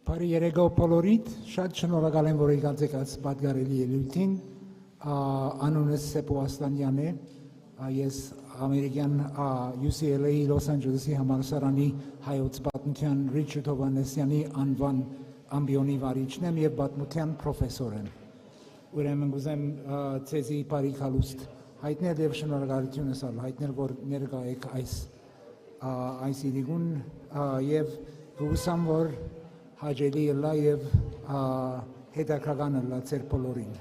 Բարի երեկո բոլորիդ, շատ շնորհակալ եմ, որ եկած եք այս պատգարելի ելույթին, անունս Սեպո Ասլանյան է, ես ամերիկյան UCLA Los Angeles-ի համալսարանի հայոց պատմության Ռիչարդ Հովհաննեսյանի անվան ամբիոնի վարիչն եմ և պատմության պրոֆեսոր եմ։ Ուրեմն գուզեմ ձեզի բարիք հալուստ հայտնել և շնորհակալությունս հայտնել, որ ներկա եք այս իրիկուն և գուսամ, որ հաջելի ելա և հետաքրական ելա ձեր բոլորին։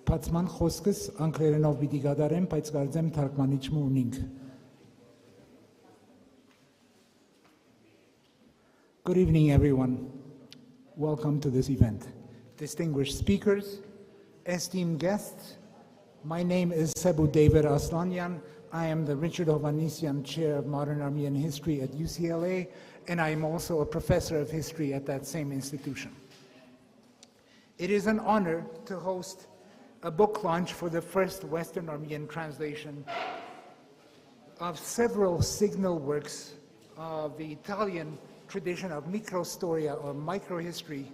Բացման խոսքս անգլերենով պիտի կատարեմ, բայց կարծեմ թարգմանիչ ունենք։ Good evening, everyone. Welcome to this event. Distinguished speakers, esteemed guests, my name is Sebu David Aslanyan. I am the Richard Hovannesyan Chair of Modern Armenian History at UCLA, and I am also a professor of history at that same institution. It is an honor to host a book launch for the first Western Armenian translation of several signal works of the Italian tradition of Microhistory or Microhistory,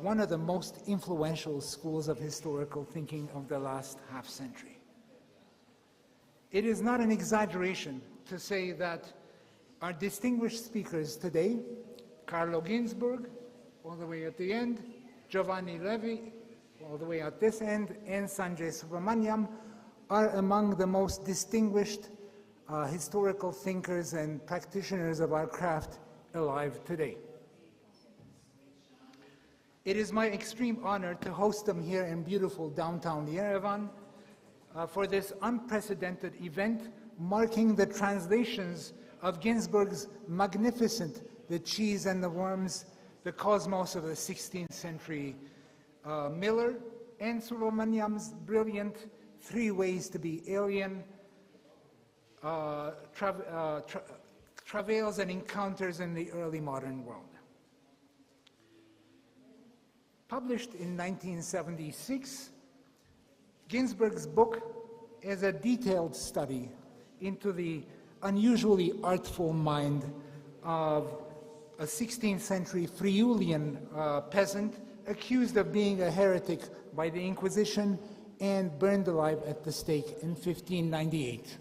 one of the most influential schools of historical thinking of the last half century. It is not an exaggeration to say that our distinguished speakers today, Carlo Ginzburg, all the way at the end, Giovanni Levi, all the way at this end, and Sanjay Subramaniam, are among the most distinguished historical thinkers and practitioners of our craft alive today. It is my extreme honor to host them here in beautiful downtown Yerevan for this unprecedented event marking the translations of Ginsburg's magnificent The Cheese and the Worms, the Cosmos of the 16th century Miller, and Subramaniam's brilliant Three Ways to be Alien, Travails and Encounters in the Early Modern World. Published in 1976, Ginsburg's book is a detailed study into the unusually artful mind of a 16th century Friulian peasant accused of being a heretic by the Inquisition and burned alive at the stake in 1598.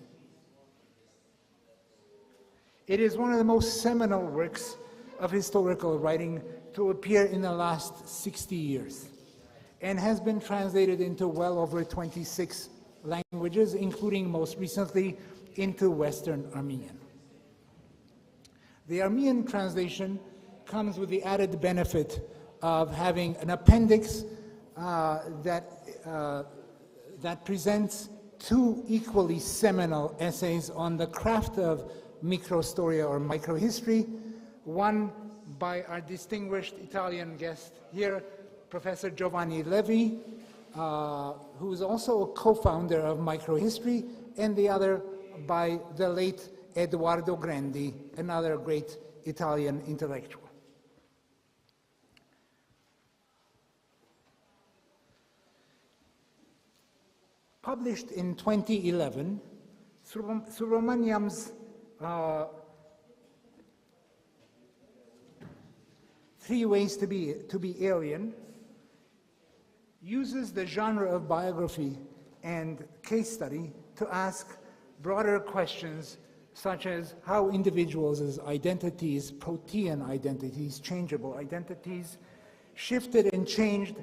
It is one of the most seminal works of historical writing to appear in the last 60 years and has been translated into well over 26 languages, including most recently into Western Armenian. The Armenian translation comes with the added benefit of having an appendix that presents two equally seminal essays on the craft of Microhistory or Microhistory, one by our distinguished Italian guest here, Professor Giovanni Levi, who is also a co-founder of Microhistory, and the other by the late Edoardo Grandi, another great Italian intellectual. Published in 2011, Subramaniam's Three Ways to be Alien uses the genre of biography and case study to ask broader questions such as how individuals' identities, protean identities, changeable identities, shifted and changed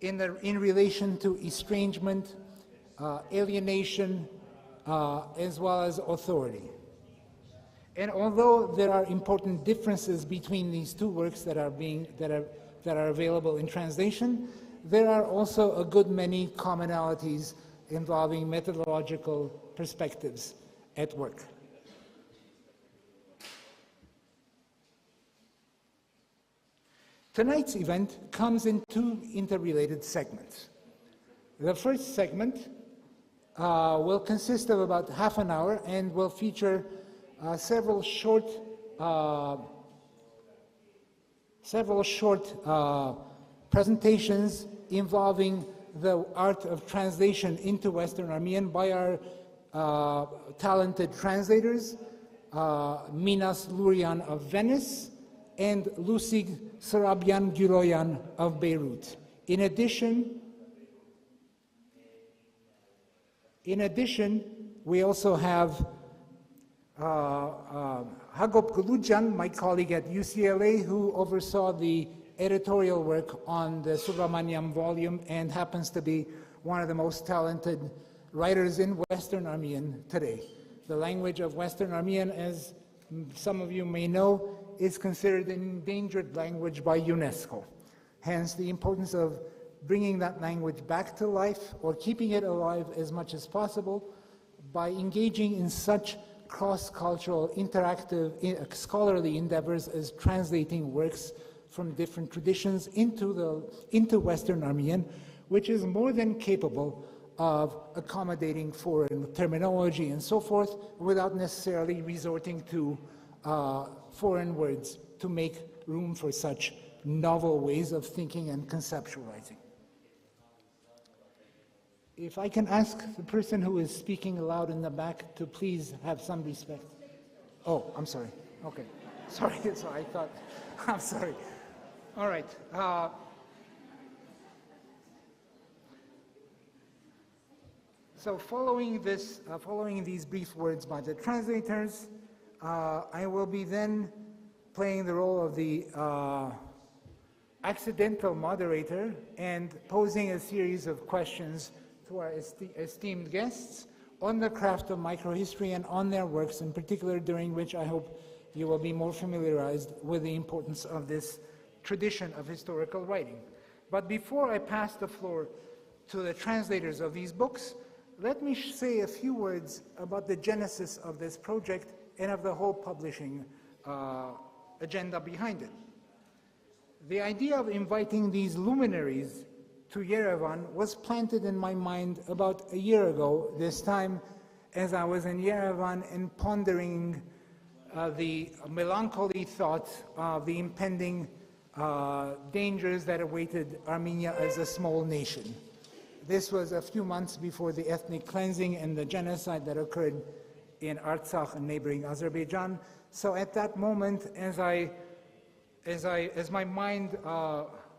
in relation to estrangement, alienation, as well as authority. And although there are important differences between these two works that are available in translation, there are also a good many commonalities involving methodological perspectives at work. Tonight's event comes in two interrelated segments. The first segment will consist of about half an hour and will feature several short presentations involving the art of translation into Western Armenian by our talented translators, Minas Lurian of Venice, and Lusig Sarabyan Güloyan of Beirut. In addition, we also have Hagop Gulujan, my colleague at UCLA, who oversaw the editorial work on the Subramaniam volume and happens to be one of the most talented writers in Western Armenian today. The language of Western Armenian, as some of you may know, is considered an endangered language by UNESCO. Hence, the importance of bringing that language back to life or keeping it alive as much as possible by engaging in such cross-cultural, interactive, scholarly endeavors as translating works from different traditions into Western Armenian, which is more than capable of accommodating foreign terminology and so forth without necessarily resorting to foreign words to make room for such novel ways of thinking and conceptualizing. If I can ask the person who is speaking aloud in the back to please have some respect. Oh, I'm sorry. Okay. Sorry, so I thought, I'm sorry. All right. So following these brief words by the translators, I will be then playing the role of the accidental moderator and posing a series of questions to our esteemed guests on the craft of microhistory and on their works in particular, during which I hope you will be more familiarized with the importance of this tradition of historical writing. But before I pass the floor to the translators of these books, let me say a few words about the genesis of this project and of the whole publishing agenda behind it. The idea of inviting these luminaries to Yerevan was planted in my mind about a year ago, this time as I was in Yerevan and pondering the melancholy thought of the impending dangers that awaited Armenia as a small nation. This was a few months before the ethnic cleansing and the genocide that occurred in Artsakh and neighboring Azerbaijan. So at that moment, as my mind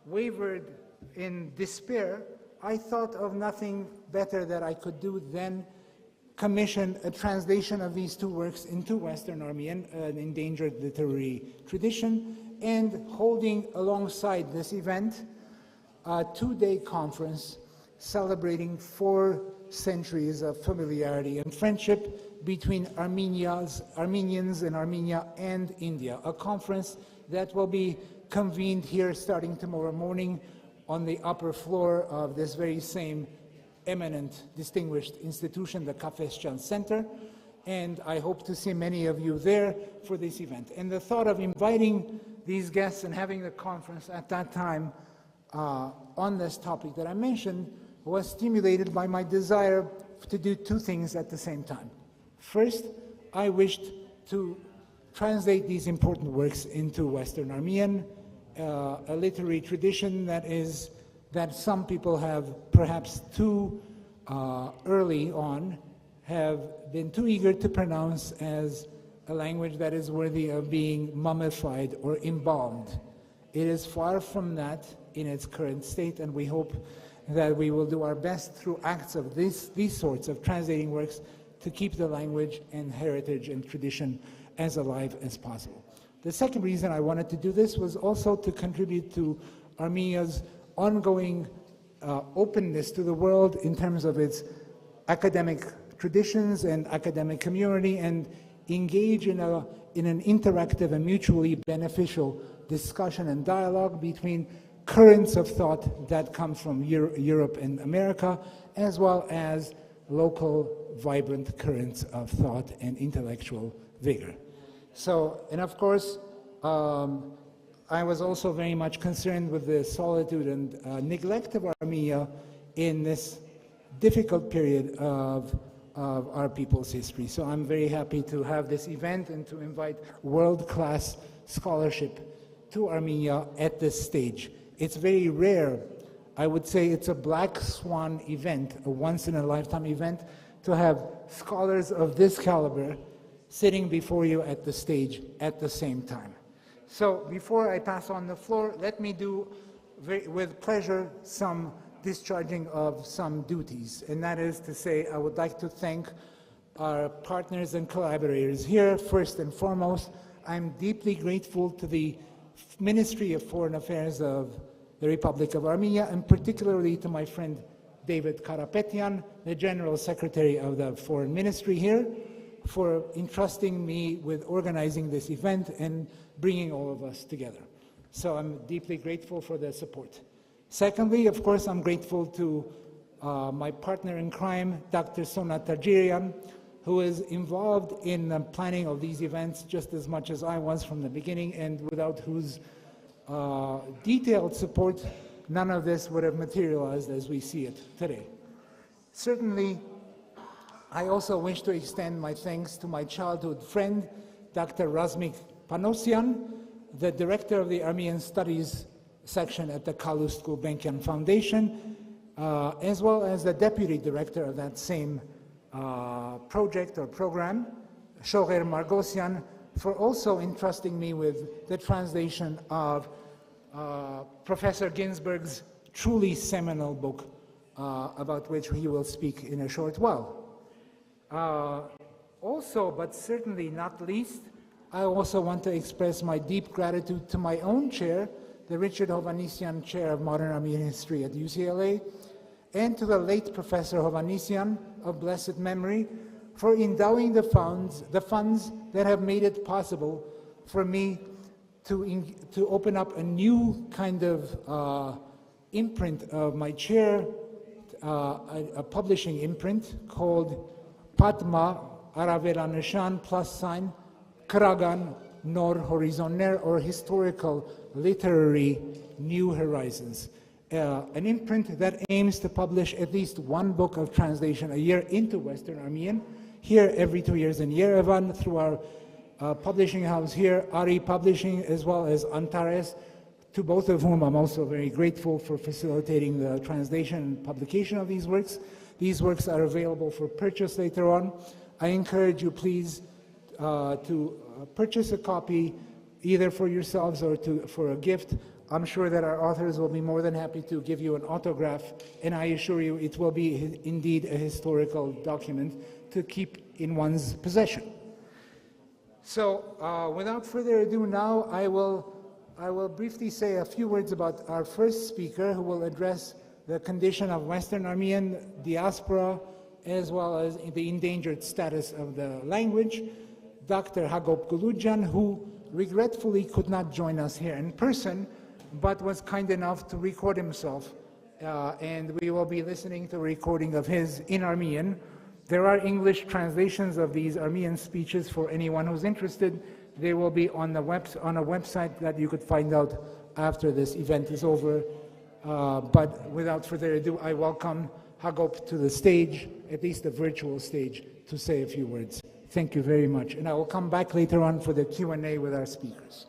wavered in despair, I thought of nothing better that I could do than commission a translation of these two works into Western Armenian, an endangered literary tradition, and holding alongside this event a two-day conference celebrating 4 centuries of familiarity and friendship between Armenians in Armenia and India, a conference that will be convened here starting tomorrow morning on the upper floor of this very same eminent, distinguished institution, the Kafesjan Center, and I hope to see many of you there for this event. And the thought of inviting these guests and having the conference at that time on this topic that I mentioned was stimulated by my desire to do 2 things at the same time. First, I wished to translate these important works into Western Armenian, a literary tradition that some people have perhaps too early on have been too eager to pronounce as a language that is worthy of being mummified or embalmed. It is far from that in its current state, and we hope that we will do our best through acts of these sorts of translating works to keep the language and heritage and tradition as alive as possible. The second reason I wanted to do this was also to contribute to Armenia's ongoing openness to the world in terms of its academic traditions and academic community, and engage in an interactive and mutually beneficial discussion and dialogue between currents of thought that come from Europe and America, as well as local vibrant currents of thought and intellectual vigor. So, and of course, I was also very much concerned with the solitude and neglect of Armenia in this difficult period of our people's history. So I'm very happy to have this event and to invite world-class scholarship to Armenia at this stage. It's very rare. I would say it's a black swan event, a once-in-a-lifetime event, to have scholars of this caliber sitting before you at the stage at the same time. So before I pass on the floor, let me do with pleasure some discharging of some duties. And that is to say, I would like to thank our partners and collaborators here. First and foremost, I'm deeply grateful to the Ministry of Foreign Affairs of the Republic of Armenia, and particularly to my friend David Karapetyan, the General Secretary of the Foreign Ministry here, for entrusting me with organizing this event and bringing all of us together. So I'm deeply grateful for the support. Secondly, of course, I'm grateful to my partner in crime, Dr. Sona Tajirian, who is involved in the planning of these events just as much as I was from the beginning, and without whose detailed support, none of this would have materialized as we see it today. Certainly, I also wish to extend my thanks to my childhood friend, Dr. Razmik Panosian, the director of the Armenian Studies section at the Kalust Gulbenkian Foundation, as well as the deputy director of that same project or program, Shoger Margosian, for also entrusting me with the translation of Professor Ginsberg's truly seminal book, about which he will speak in a short while. Also, but certainly not least, I also want to express my deep gratitude to my own chair, the Richard Hovhannisyan Chair of Modern Armenian History at UCLA, and to the late Professor Hovhannisyan of blessed memory for endowing the funds that have made it possible for me to open up a new kind of imprint of my chair, a publishing imprint called Padma Aravelanashan +, Kragan Nor Horizonner, or Historical Literary New Horizons. An imprint that aims to publish at least one book of translation a year into Western Armenian, here every 2 years in Yerevan through our publishing house here, Ari Publishing, as well as Antares, to both of whom I'm also very grateful for facilitating the translation and publication of these works. These works are available for purchase later on. I encourage you, please, to purchase a copy, either for yourselves or for a gift. I'm sure that our authors will be more than happy to give you an autograph, and I assure you it will be indeed a historical document to keep in one's possession. So without further ado now, I will briefly say a few words about our first speaker, who will address the condition of Western Armenian diaspora, as well as the endangered status of the language, Dr. Hagop Guludjan, who regretfully could not join us here in person, but was kind enough to record himself, and we will be listening to a recording of his in Armenian. There are English translations of these Armenian speeches for anyone who's interested. They will be on a website that you could find out after this event is over. But without further ado, I welcome Hagop to the stage, at least the virtual stage, to say a few words. Thank you very much. And I will come back later on for the Q&A with our speakers.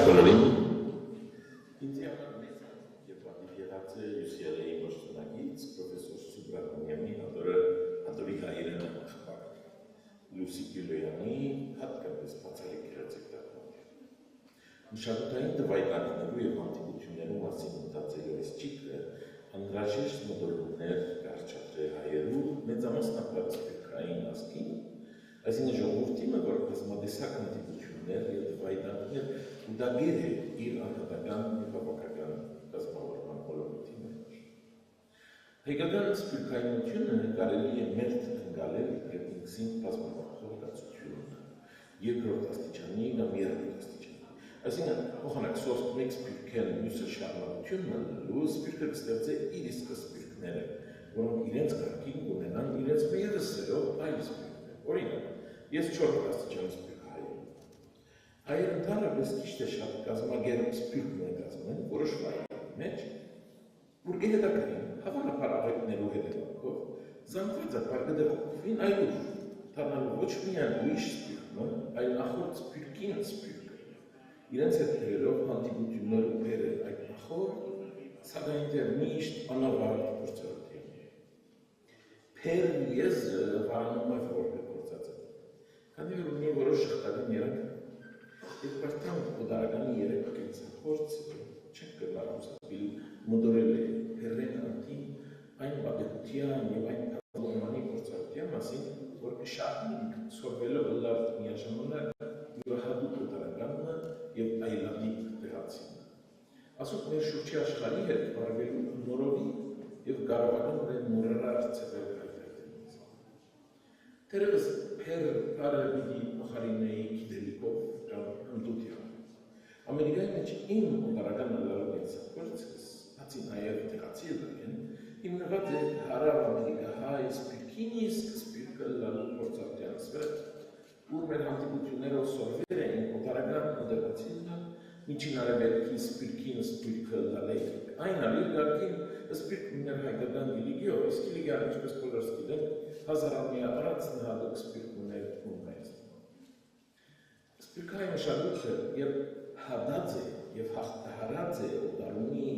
Բարև ինձ եւ պատիվ եղած է UCLA-ի ոստանագից պրոֆեսոր Սուբրամանյանի հատորի հայրենի աղբար Լուսի Գյուլյանի հատկապես բացառիկ իրացեկտական։ Մշակութային տվայտանքներու եւ հանդիպություններու մասին մտածելու այս ճիգը անհրաժեշտ մոտորումներ կարճատրե հայերու մեծամասնաբար սպեկտրային ազգին, այսինքն ժողովրդի որ բազմադեսակ հանդիպություններ եւ տվայտանքներ ուդագիր է իր անհատական եւ բավական կազմավորման ոլորտի մեջ։ Հայկական սպիրկայնությունը կարելի է մերթ ընկալել իբրև ինքսին բազմապատող դասությունը, երկրորդ աստիճանի կամ երրորդ աստիճանի։ Այսինքն, փոխանակ սոստ մեկ սպիրկեն մյուսը շարունակությունն անելու, սպիրկը կստեղծե իր իսկ սպիրկները, որոնք իրենց կարգին կունենան իրենց ևս սերով այլ սպիրկներ։ Օրինակ, ես 4-րդ աստիճանի սպիրկ հայ եմ։ Հայեր ընդհանրապես քիչ թե շատ կազմակերպ սպիրկն են կազմել որոշ վայրերի մեջ, որ հետաքրքրին հավանաբար աղետներու հետևանքով հետևանքով զանգված է պարգդեղողին այլուր, թարնալու ոչ միայն ույշ սպիրկը, այլ նախորդ սպիրկին սպիրկը։ Իրենց հետ բերելով հանդիպություններ ու բերել այդ նախորդ, սակայն դեռ միշտ անավարտ գործարության։ Փեր եզրը վարանում է որը գործած է։ Քանի որ ունի որոշ շղթային երանգ, եւ բարդան օդարականի երեք կենսախորձ չեն կրնար ուսապիլ մոդորել է հերեն անտի այն բագետության եւ այն կատալոնմանի գործարության մասին, որ կշահնինք սորվելով լավ միաժամանակ յուրահատուկ օդարականը եւ այլանդիկ տեղացին։ Ասում մեր շուրջի աշխարհի հետ բարվելու նորովի եւ կարողանալ մուրարար ծավալ հայտարարել։ Դերևս փեր բարավիդի փոխարինեի գիտելիքով կամ հնդուտիա։ Ամերիկայի մեջ իմ օդարականը լալովից գործս, հացի նաեւ տեղացի են, հիմնված է հարավ ամերիկահայ սպիրկինի սկզբիրկը լալու գործարությանս վրա, ուր մեր հանդիպություններով սորվել էին օդարական մոդելացիոնը միջին արևելքի սպիրկը լալեիք։ Այն արիլ գարկին սպիրկներ հայկական գիլիգիով, իսկ գիլիգիան ինչպես բոլորս գիտեն, հազարամյա առաջ նահատուկ սպիրկներ ունեն։ Սպիրկայի մշակույթը եւ հադած է եւ հաղթահարած է օդարունի,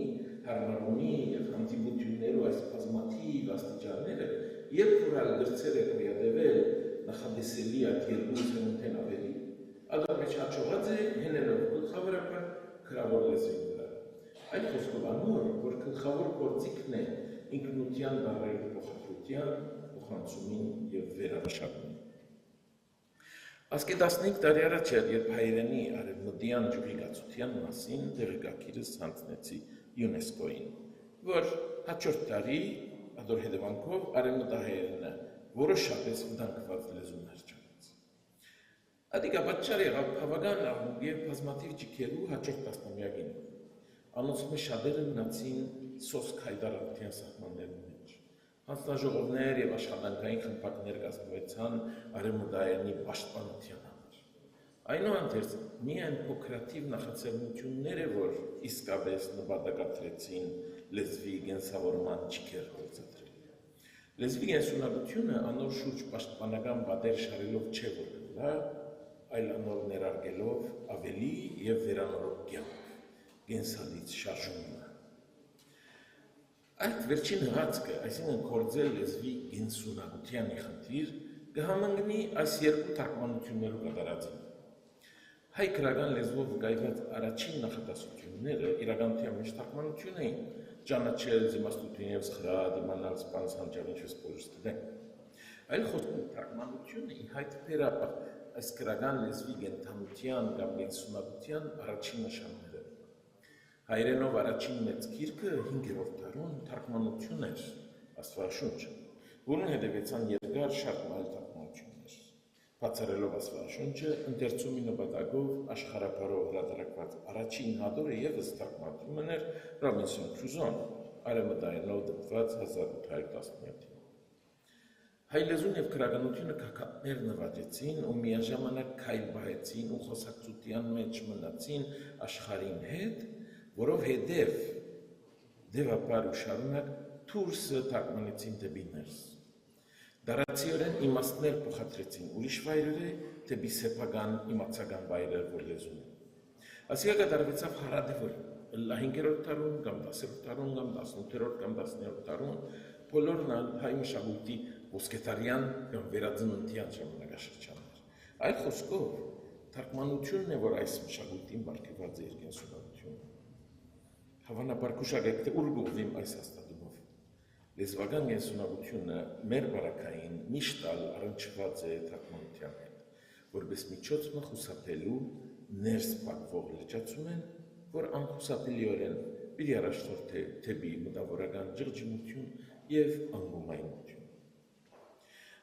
հարմարունի եւ հանդիպություններով այս բազմաթիվ աստիճանները, երբ որ ալգրցել է կրիադեվել նախադեսելի ակերպու սնունդեն ավելի, ադոր մեջ հաճողած է հենելով գլխավորապես գրավոր լեզվի վրա։ Այդ խոսքով անոր, որ գլխավոր գործիքն է ինքնության բառերի փոխադրության, փոխանցումին եւ վերամշակումին։ Ասկե 15 տարի առաջ էր, երբ հայերենի արևմտյան ջուլիգացության մասին տեղեկակիրս հանձնեցի ՅՈՒՆԵՍԿՕ-ին, որ հաջորդ տարի ադոր հետևանքով արևմտահայերենը որոշապես վտանգված լեզուներ չանեց։ Ադիկա պատճառ եղավ բավական աղմուկ եւ բազմաթիվ ջիքերու հաջորդ տասնամյակին։ Անոնցում շատերը մնացին սոսկ հայտարարության սահմաններում մեջ։ Հանձնաժողովներ եւ աշխատանքային խմբակներ կազմվեցան արևմտահայերենի պաշտպանության համար։ Այնուհանդերձ միայն փոքրաթիվ նախաձեռնություններ է, որ իսկապես նպատակադրեցին լեզվի գենսավորման ջիքեր գործադրել։ Լեզվի գենսունակությունը անոր շուրջ պաշտպանական պատեր շարելով չէ որ գնա, այլ անոր ներարգելով ավելի եւ վերանորոգ կյանք, գենսալից շարժումը։ Այդ վերջին հղացքը, այսինքն կործել լեզվի գենսունակության խնդիր, կհամընկնի այս երկու թարգմանություններով կատարածին։ Հայ գրական լեզվով վկայված առաջին նախադասությունները իրականության մեջ թարգմանություն էին, ճանաչել զիմաստություն եւ սխրա, դիմանալ սպանս հանճար ինչպես բոլորս գիտեն։ Այլ խոսքով թարգմանությունը ի հայտ բերապ այս գրական լեզվի գենթանության կամ գենսունակության առաջին նշանները։ Հայերենով առաջին մեծ գիրքը 5-րդ դարում թարգմանություն էր Աստվածաշունչը, որին հետևեցան երկար շարք այլ թարգմանություններ։ Բացառելով Աստվածաշունչը, ընթերցումի նպատակով աշխարհապարով հրատարակված առաջին հատորը ևս թարգմանությունն էր Ռոբինսոն Քրուզոն, արևմտայինով դպված 1817-ին։ Հայ լեզուն եւ գրականությունը քաքատներ նվաճեցին ու միաժամանակ քայլ բահեցին ու խոսակցության մեջ մնացին աշխարհին հետ, որով հետև դեպապար ու շարունակ թուրսը թարգմանեցին դեպի ներս։ Դարացիորեն իմաստներ փոխադրեցին ուրիշ վայրերը դեպի սեփական իմացական վայրեր որ լեզուն։ Ասիա կատարվեցավ հարադեվոր 5-րդ դարում կամ 10-րդ դարում կամ 18-րդ կամ 19-րդ դարում բոլորն հայ մշակույթի ոսկետարյան կամ վերածննդյան ժամանակաշրջաններ։ Այլ խոսքով թարգմանությունն է, որ այս մշակույթին բարգեւած է իր գենսունակությունը։ Հավանաբար կուշակեք, թե ուր գովիմ այս հաստատումով։ Լեզվական գենսունակությունը մեր բարակային միշտ առնչված է թարգմանության հետ, որպես միջոցը խուսափելու ներս փակվող լճացումեն, որ անխուսափելիորեն պիտի առաջնորդի թեպի մտավորական ջղջմություն եւ անգումայնություն։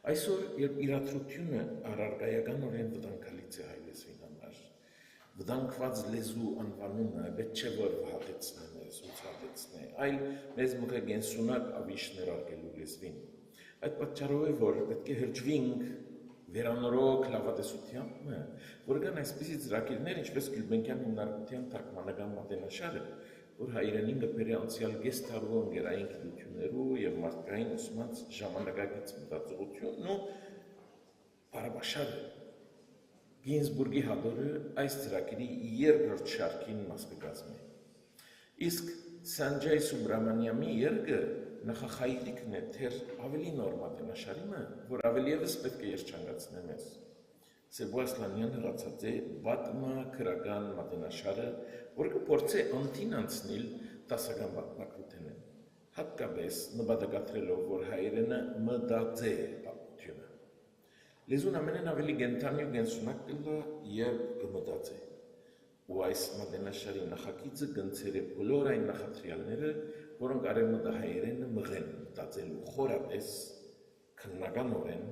Այսօր, երբ իրադրությունը առարկայականորեն վտանգալից է հայ լեզվին համար, վտանգված լեզու անվանումը պետք չէ որ վհատեցնեն, զուցատեցնեն, այլ մեզ մղե գենսունակ ավիշ ներարկելու լեզվին։ Այդ պատճառով է, որ պետք է հրճվինք վերանորոգ լավատեսությամբ, որ կան այսպիսի ծրագիրներ, ինչպես Գյուլբենկյան հիմնարկության թարգմանական մատենաշարը, որ հայրենին գբերի անցյալ գեստարու ընկերային գիտություններու եւ մարդկային ուսումնած ժամանակակից մտածողությունն ու բարաբաշար Գինզբուրգի հադորը այս ծրագիրի երկրորդ շարքին մաս կկազմի։ Իսկ Սանջայ Սուբրամանյամի երգը նախախայրիկն է թեր ավելի նոր մատենաշարիմը, որ ավելի ևս պետք է երջանկացնե մեզ։ Սեբու Ասլանյան հրացած է վատմա քրական մատենաշարը, որ կփորձե անտին անցնել տասական պատմակրութենեն, հատկապես նպատակադրելով, որ հայերենը մտածե պատմությունը։ Լեզուն ամենեն ավելի գենթանի ու գենսունակ կլա, երբ կմտածե։ Ու այս մատենաշարի նախագիծը գնցեր է բոլոր այն նախադրյալները, որոնք արևմտահայերենը մղեն մտածելու խորապես, քննականորեն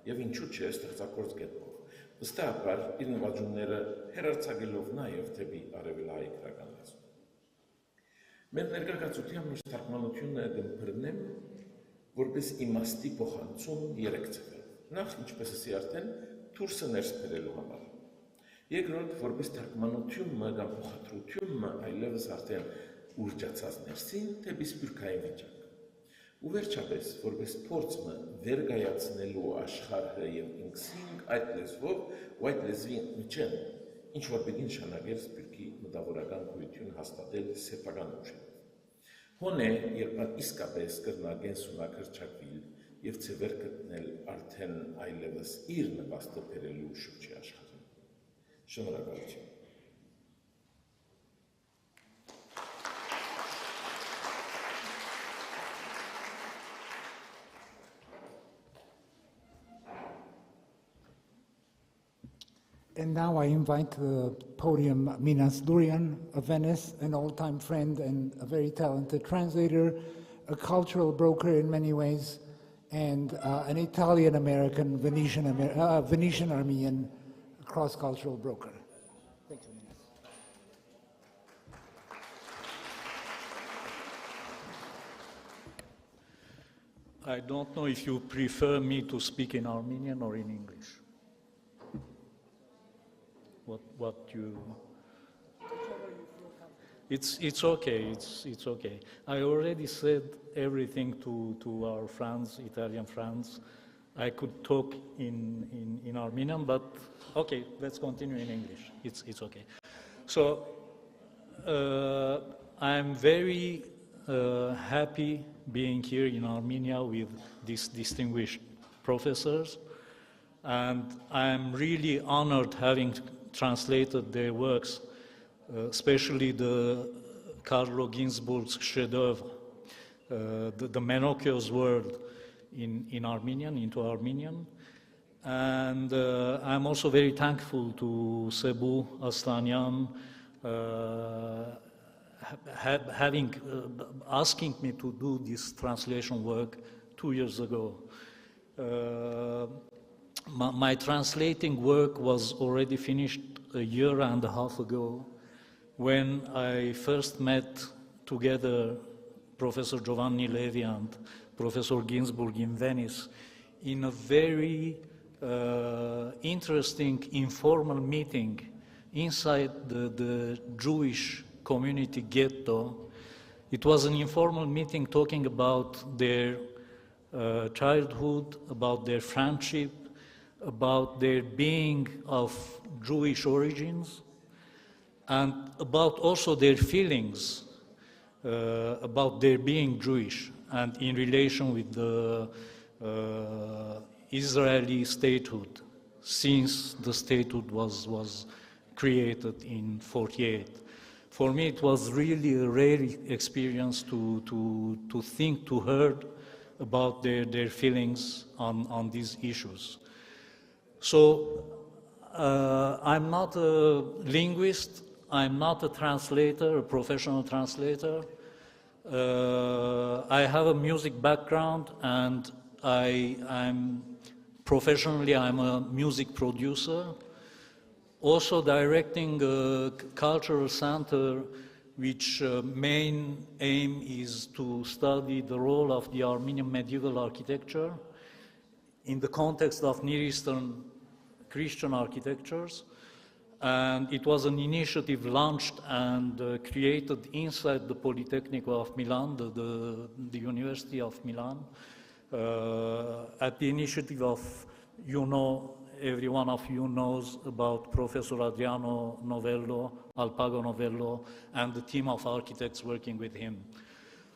եւ ինչու՞ չէ ստեղծագործ կերպով։ Վստահաբար իր նվաճումները հերարցակելով նաև թեպի արևելահայ գրական լեզուն։ Մեր ներկայացության մեր թարգմանությունը կըմբռնեմ որպես իմաստի փոխանցում երեք ձևով։ Նախ, ինչպես ասի արդեն, դուրսը ներս բերելու համար։ Երկրորդ, որպես թարգմանությունը կամ փոխադրությունը այլևս արդեն ուրջացած ներսին թեպի սփյուռքային վիճակ։ Ու վերջապես, որպես փորձը վերգայացնելու աշխարհը եւ ինքսինք այդ լեզվով ու այդ լեզվի միջեն, ինչ որ պիտի նշանակեր սփյուռքի մտավորական գոյություն հաստատել սեփական ուժերով։ Հոն է, երբ իսկապես կրնագեն սունակրճակվիլ եւ ծևեր գտնել արդեն այլևս իր նպաստը բերելու շուրջի աշխարհին։ Շնորհակալություն։ And now I invite to the podium Minas Durian of Venice, an old-time friend and a very talented translator, a cultural broker in many ways, and an Italian-American, Venetian-Armenian cross-cultural broker. Thank you, Minas. I don't know if you prefer me to speak in Armenian or in English. What you? It's okay. It's okay. I already said everything to our friends, Italian friends. I could talk in Armenian, but okay, let's continue in English. It's okay. So I'm very happy being here in Armenia with these distinguished professors, and I'm really honored having translated their works, especially the Carlo Ginzburg's chef-d'œuvre, the Menocchio's world in Armenian, into Armenian. And I'm also very thankful to Sebu Aslanyan asking me to do this translation work 2 years ago. My translating work was already finished a year and a half ago when I first met together Professor Giovanni Levi and Professor Ginzburg in Venice in a very interesting informal meeting inside the Jewish community ghetto. It was an informal meeting talking about their childhood, about their friendship, about their being of Jewish origins, and about also their feelings about their being Jewish and in relation with the Israeli statehood, since the statehood was created in 1948. For me, it was really a rare experience to think, to hear about their feelings on these issues. So I'm not a linguist, I'm not a translator, a professional translator. I have a music background, and I'm a music producer, also directing a cultural center which main aim is to study the role of the Armenian medieval architecture in the context of Near Eastern Christian architectures. And it was an initiative launched and created inside the Politecnico of Milan, the University of Milan, at the initiative of, every one of you knows about Professor Adriano Novello, Alpago Novello, and the team of architects working with him.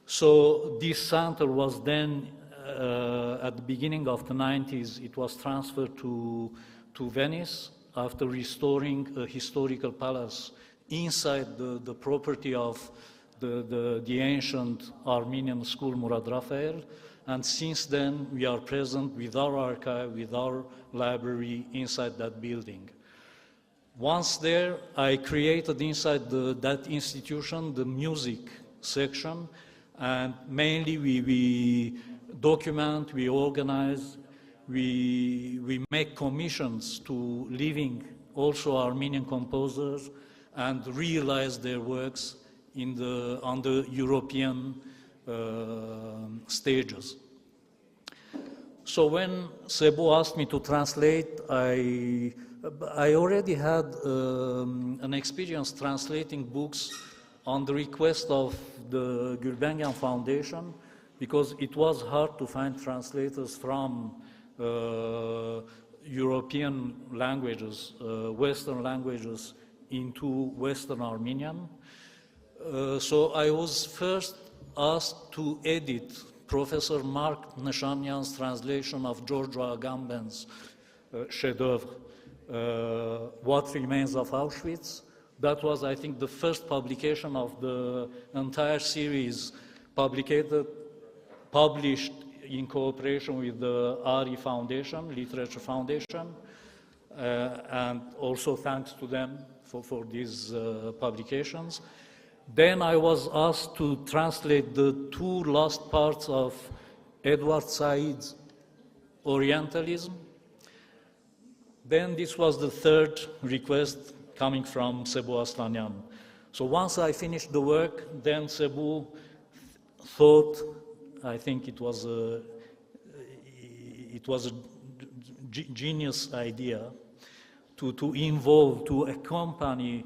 So this center was then, at the beginning of the 90s, it was transferred to Venice after restoring a historical palace inside the property of the ancient Armenian school Murad Raphael. And since then, we are present with our archive, with our library inside that building. Once there, I created inside that institution the music section, and mainly we document, we organize, we make commissions to living also Armenian composers and realize their works on the European stages. So when Sebo asked me to translate, I already had an experience translating books on the request of the Gulbenkian Foundation, because it was hard to find translators from European languages, Western languages, into Western Armenian. So I was first asked to edit Professor Mark Neshanyan's translation of Giorgio Agamben's chef-d'oeuvre, What Remains of Auschwitz. That was, I think, the first publication of the entire series, published in cooperation with the ARI Foundation, Literature Foundation, and also thanks to them for these publications. Then I was asked to translate the two last parts of Edward Said's Orientalism. Then this was the third request coming from Sebu Aslanyan. So once I finished the work, then Sebu thought, I think it was a genius idea to accompany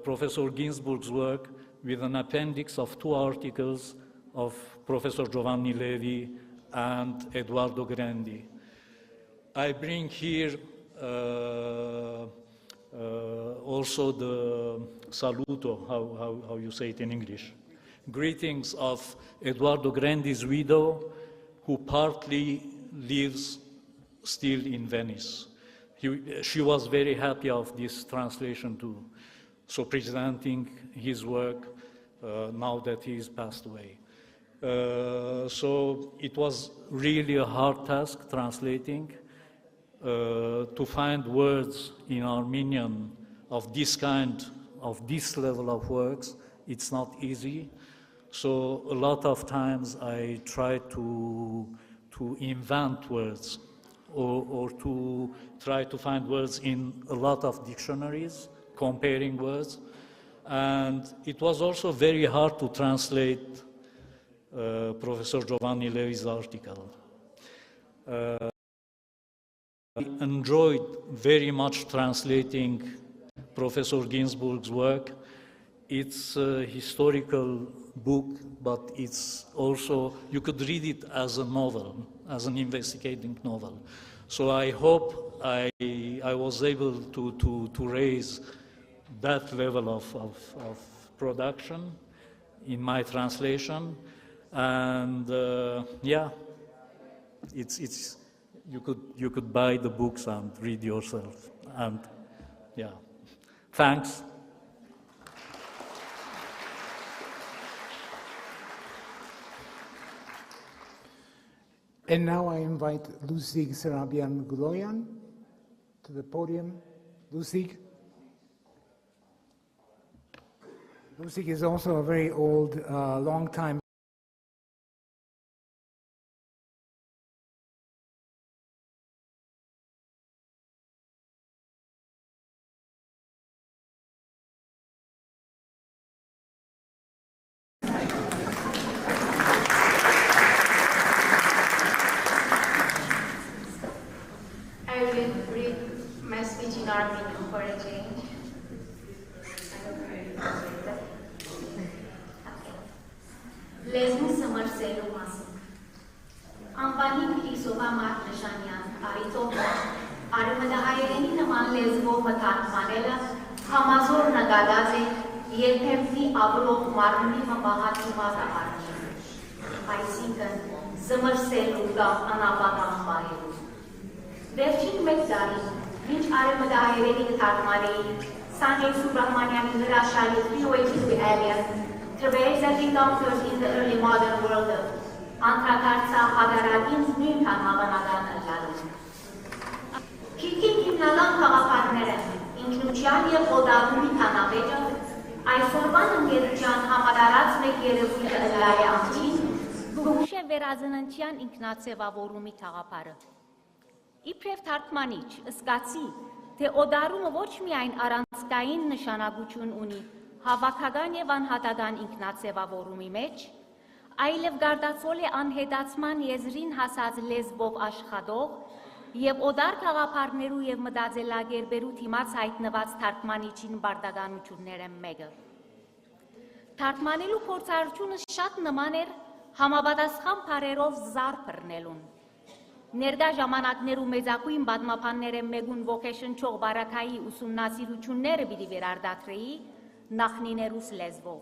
Professor Ginsburg's work with an appendix of two articles of Professor Giovanni Levi and Eduardo Grandi. I bring here also the saluto, how you say it in English. Greetings of Eduardo Grandi's widow, who partly lives still in Venice. She was very happy of this translation too. So presenting his work now that he is passed away. So it was really a hard task translating. To find words in Armenian of this kind, of this level of works, it's not easy. So a lot of times I try to invent words or to try to find words in a lot of dictionaries, comparing words. And it was also very hard to translate Professor Giovanni Levi's article. I enjoyed very much translating Professor Ginsburg's work. It's a historical book, but it's also, you could read it as a novel, as an investigating novel. So I hope I was able to raise that level of production in my translation. And yeah, it's you could buy the books and read yourself. And yeah, thanks. And now I invite Lusig Serabian Guloyan to the podium. Lusig. Lusig is also a very old, long time. I will read my speech in Armenian for a change. Անվանի Քրիսովա Մարկ Նշանյան արիթով արևմտահայերենի նման լեզվով մթարգմանելը համազոր նկատած է երբեմնի ապրող մարմնի մահացումած արարքի, այսինքն զմրսելու կամ անապատան պահելու։ Վերջին մեկ տարի, մինչ արևմտահայերենի կթարգմանեի Sanjay Subramanian's հրաշալի Theory Alien, Traverse that encounters in the early modern world, Antrakartsa Hadaragin նույնքան հավանական ընկալում։ Քիքին հիմնական խաղապարները, ինքնության և օդարումի թանավեճը, այսօրվան ընկերության համատարած մեկ երևույթը ըլլայ ամջին, գուշ է վերազննչյան ինքնացևավորումի թաղապարը։ Իբրև թարգմանիչ, ըսկացի, թե օդարումը ոչ միայն առանցքային նշանակություն ունի հավաքական և անհատական ինքնացևավորումի մեջ, այլև գարդացել է անհետացման եզրին հասած լեզվով աշխատող և օդար խաղապարներու և մտածելակերպերու թիմաց հայտնված թարգմանիչին բարդականությունները մեկը։ Թարգմանելու փորձառությունը շատ նման էր համապատասխան բառերով զառ բռնելուն։ Ներկա ժամանակներու մեծակույն պատմաբանները մեկուն ոգեշնչող բարակայի ուսումնասիրությունները պիտի վերարտադրեի նախնիներուս լեզվով։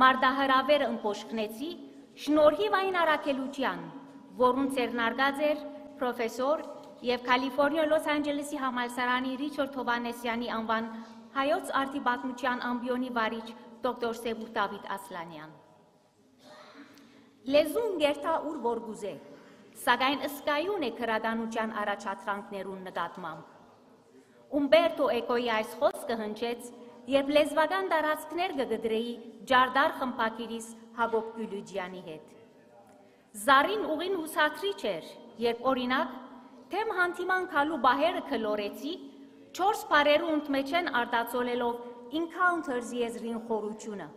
Մարդահրավերը ըմբոշխնեցի շնորհիվ այն առաքելության, որուն ձեռնարկած էր պրոֆեսոր և Կալիֆորնիա Լոս Անջելեսի համալսարանի Ռիչարդ Հովհաննեսյանի անվան հայոց արդիպատմության ամբիոնի վարիչ դոկտոր Սեբուր Դավիթ Ասլանյան։ Լեզուն գերտա ուր որ գուզե, սակայն ըսկայուն է քրագանության առաջադրանքներուն նկատմամբ։ Ումբերտո Էկոյի այս խոսքը հնչեց, երբ լեզվական տարածքներ կգդրեի ջարդար խմբակիրիս Հակոբ Գյուլյուջյանի հետ։ Զարին ուղին հուսատրիչ էր, երբ օրինակ թեմ հանդիման քալու բահերը քլորեցի, 4 բառերու ընդմեջեն արտացոլելով encounters եզրին խորությունը։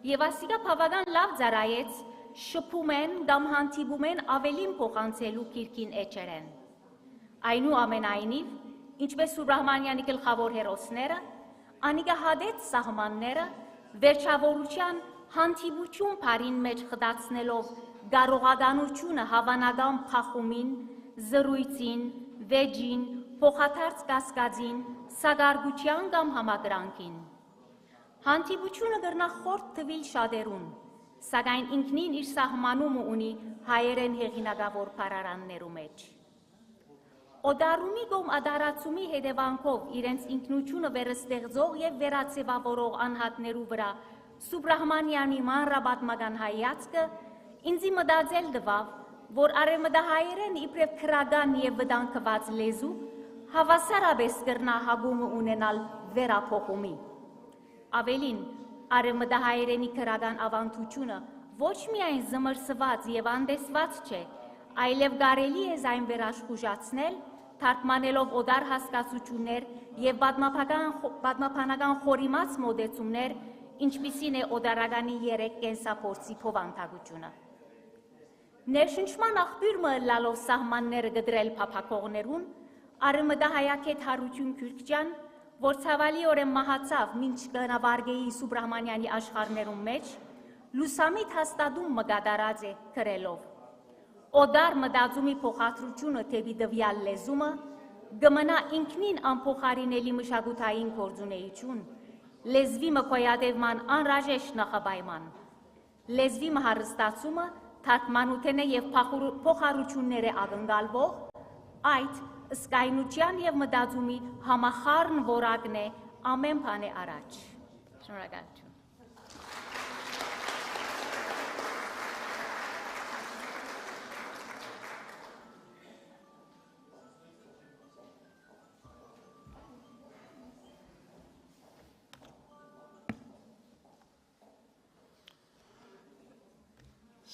Եվ ասիկա բավական լավ ծարայեց շփում են կամ հանդիպում են ավելին փոխանցելու քիրքին էջերեն։ Այնուամենայնիվ, ինչպես Սուբրահմանյանի գլխավոր հերոսները, անիկա հադեց սահմանները վերջավորության հանդիպություն բառին մեջ խտացնելով կարողականությունը հավանական փախումին, զրույցին, վեճին, փոխադարձ կասկածին, սագարգության կամ համակրանքին։ Հանդիպությունը կրնա խորտ թվիլ շատերուն, սակայն ինքնին իր սահմանումը ունի հայերեն հեղինակավոր բառարաններու մեջ։ Օդարումի կամ ադարացումի հետևանքով իրենց ինքնությունը վերստեղծող և վերացևավորող անհատներու վրա Սուբրահմանյանի մանրապատմական հայացքը ինձի մտածել տվավ, որ արևմտահայերեն իբրև քրական և վտանգված լեզու հավասարապես կրնա հագումը ունենալ վերափոխումի։ Ավելին, արևմտահայերենի քրական ավանդությունը ոչ միայն զմրսված և անդեսված չէ, այլև կարելի է այն վերաշխուժացնել, թարգմանելով օդար հասկացություններ և պատմաբանական խորիմաց մոտեցումներ, ինչպիսին է օդարականի 3 կենսափորձի փոխանցությունը։ Ներշնչման աղբյուրը լալով սահմանները գդրել փափակողներուն, արևմտահայաքեթ Հարություն Քյուրքչյան, որ ցավալիորեն մահացավ մինչ կնավարգեի Սուբրահմանյանի աշխարհներում մեջ, լուսամիտ հաստատում մկատարած է գրելով. Օդար մտածումի փոխադրությունը թեպի տվյալ լեզումը կմնա ինքնին անփոխարինելի մշակութային գործունեություն, լեզվի մկոյատևման անհրաժեշտ նախապայման, լեզվի հարստացումը թարգմանութենը և փոխառությունները ակնկալվող, այդ ըսկայնության և մտածումի համախառն որակն է ամեն բանի առաջ։ Շնորհակալություն։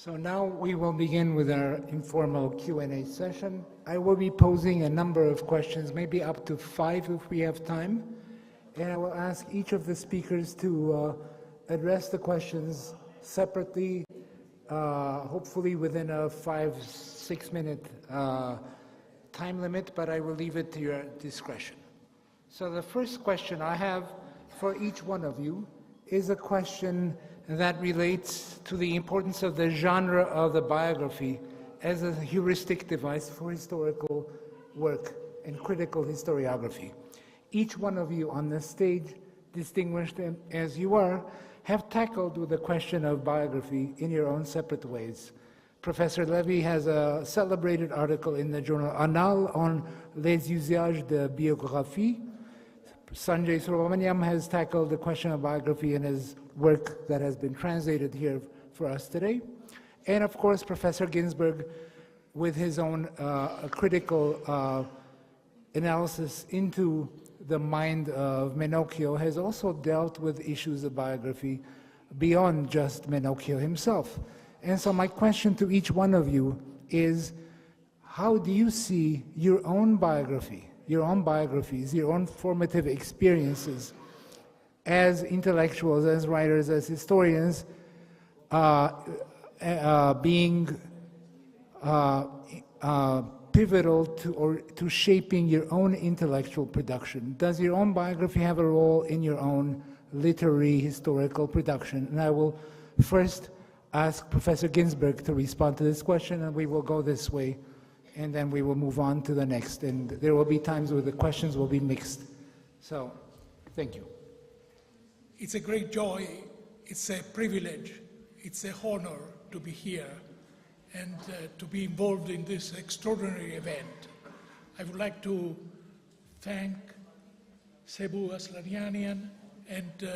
So now we will begin with our informal Q&A session. I will be posing a number of questions, maybe up to 5 if we have time. And I will ask each of the speakers to address the questions separately, hopefully within a 5-6 minute time limit, but I will leave it to your discretion. So the first question I have for each one of you is a question that relates to the importance of the genre of the biography as a heuristic device for historical work and critical historiography. Each one of you on this stage, distinguished as you are, have tackled with the question of biography in your own separate ways. Professor Levy has a celebrated article in the journal Annales on les usages de biographie. Sanjay Subramaniam has tackled the question of biography in his work that has been translated here for us today. And of course, Professor Ginsberg, with his own critical analysis into the mind of Menocchio, has also dealt with issues of biography beyond just Menocchio himself. And so my question to each one of you is, how do you see your own biography, your own biographies, your own formative experiences as intellectuals, as writers, as historians, being pivotal to shaping your own intellectual production? Does your own biography have a role in your own literary historical production? And I will first ask Professor Ginsberg to respond to this question, and we will go this way, and then we will move on to the next. And there will be times where the questions will be mixed. So, thank you. It's a great joy, it's a privilege, it's an honor to be here and to be involved in this extraordinary event. I would like to thank Sebu Aslanian and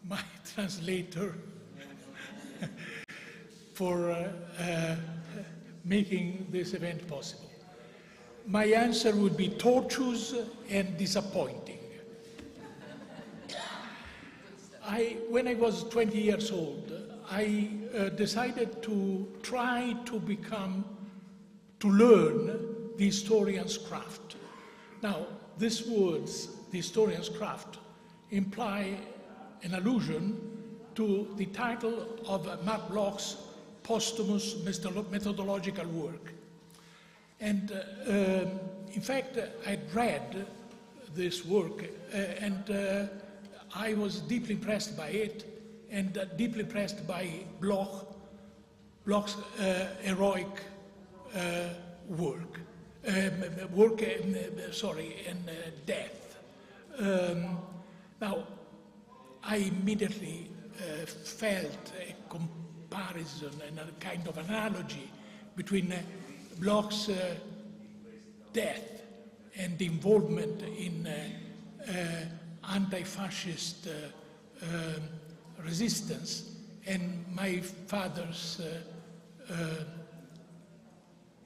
my translator for making this event possible. My answer would be tortuous and disappointing. When I was 20 years old, I decided to try to learn the historian's craft. Now, these words, the historian's craft, imply an allusion to the title of Marc Bloch's posthumous methodological work. And in fact, I'd read this work and I was deeply impressed by it and deeply impressed by Bloch's heroic work and death. Now, I immediately felt a comparison and a kind of analogy between Bloch's death and involvement in anti-fascist resistance and my father's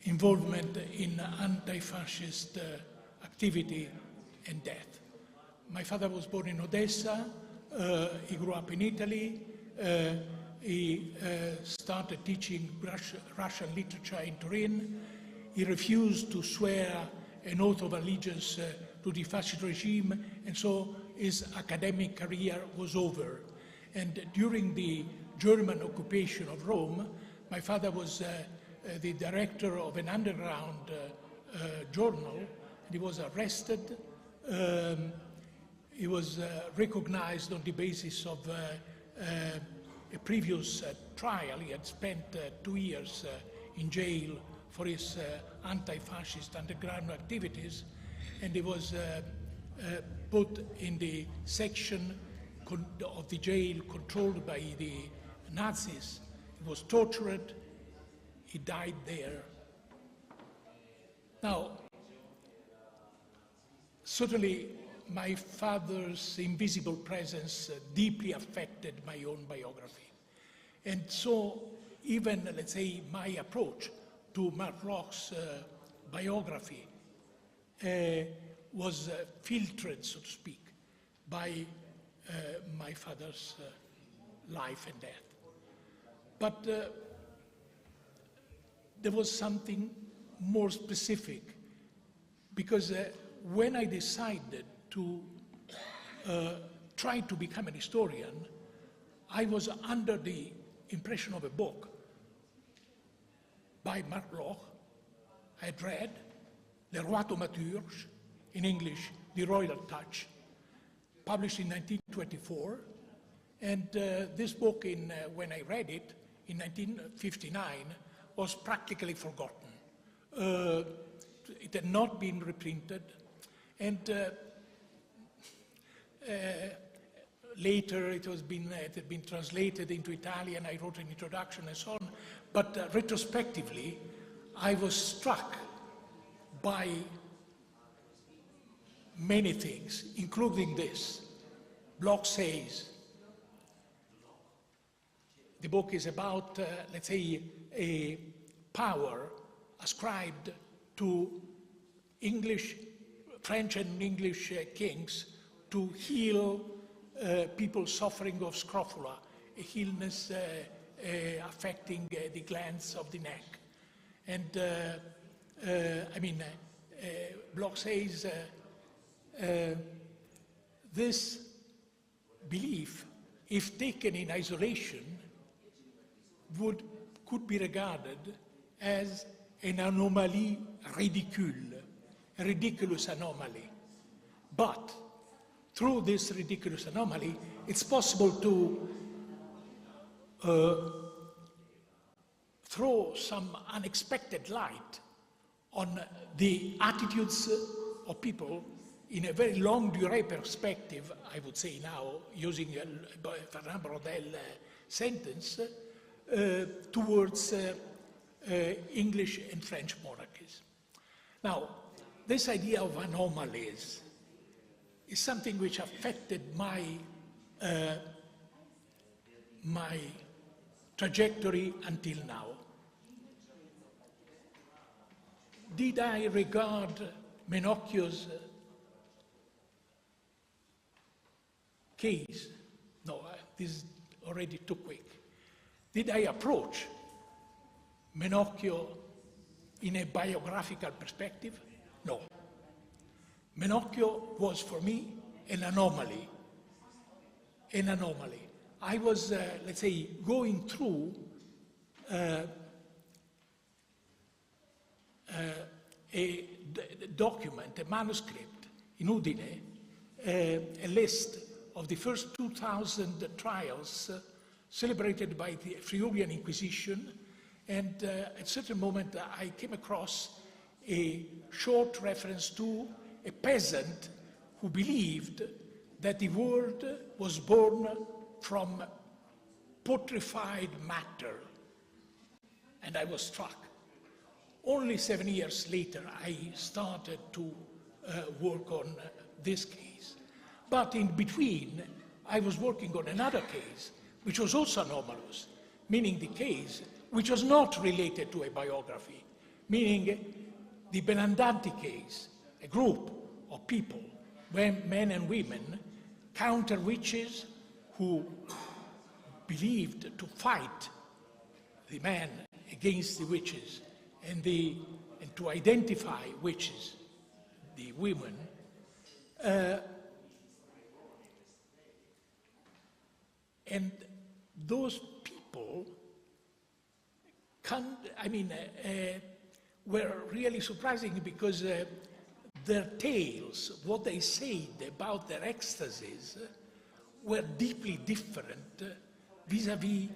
involvement in anti-fascist activity and death. My father was born in Odessa. He grew up in Italy. He started teaching Russian literature in Turin. He refused to swear an oath of allegiance to the fascist regime, and so his academic career was over. And during the German occupation of Rome, my father was the director of an underground journal, and he was arrested. He was recognized on the basis of a previous trial. He had spent 2 years in jail for his anti-fascist underground activities, and he was put in the section of the jail controlled by the Nazis. He was tortured. He died there. Now, certainly my father's invisible presence deeply affected my own biography. And so even, let's say, my approach to Marc Bloch's biography was filtered, so to speak, by my father's life and death. But there was something more specific, because when I decided to try to become an historian, I was under the impression of a book by Marc Bloch. I had read Le Roi Thaumaturge, in English, The Royal Touch, published in 1924. And this book, when I read it in 1959, was practically forgotten. It had not been reprinted, and later it had been translated into Italian. I wrote an introduction and so on. But retrospectively, I was struck by many things, including this. Bloch says, the book is about, let's say, a power ascribed to French and English kings to heal people suffering of scrofula, a illness affecting the glands of the neck. And Bloch says this belief, if taken in isolation, could be regarded as an anomaly ridicule, a ridiculous anomaly. But through this ridiculous anomaly, it's possible to throw some unexpected light on the attitudes of people in a very longue durée perspective, I would say now, using Fernand Braudel sentence, towards English and French monarchies. Now, this idea of anomalies is something which affected my trajectory until now. Did I regard Menocchio's case? No, this is already too quick. Did I approach Menocchio in a biographical perspective? No. Menocchio was for me an anomaly. An anomaly. I was, let's say, going through a document, a manuscript in Udine, a list of the first 2,000 trials celebrated by the Friulian Inquisition, and at a certain moment I came across a short reference to a peasant who believed that the world was born from putrefied matter, and I was struck. Only 7 years later I started to work on this case. But in between, I was working on another case, which was also anomalous, meaning the case which was not related to a biography, meaning the Benandanti case, a group of people, men and women, counter witches who believed to fight the men against the witches and to identify witches, the women, and those people were really surprising because their tales, what they said about their ecstasies, were deeply different vis-à-vis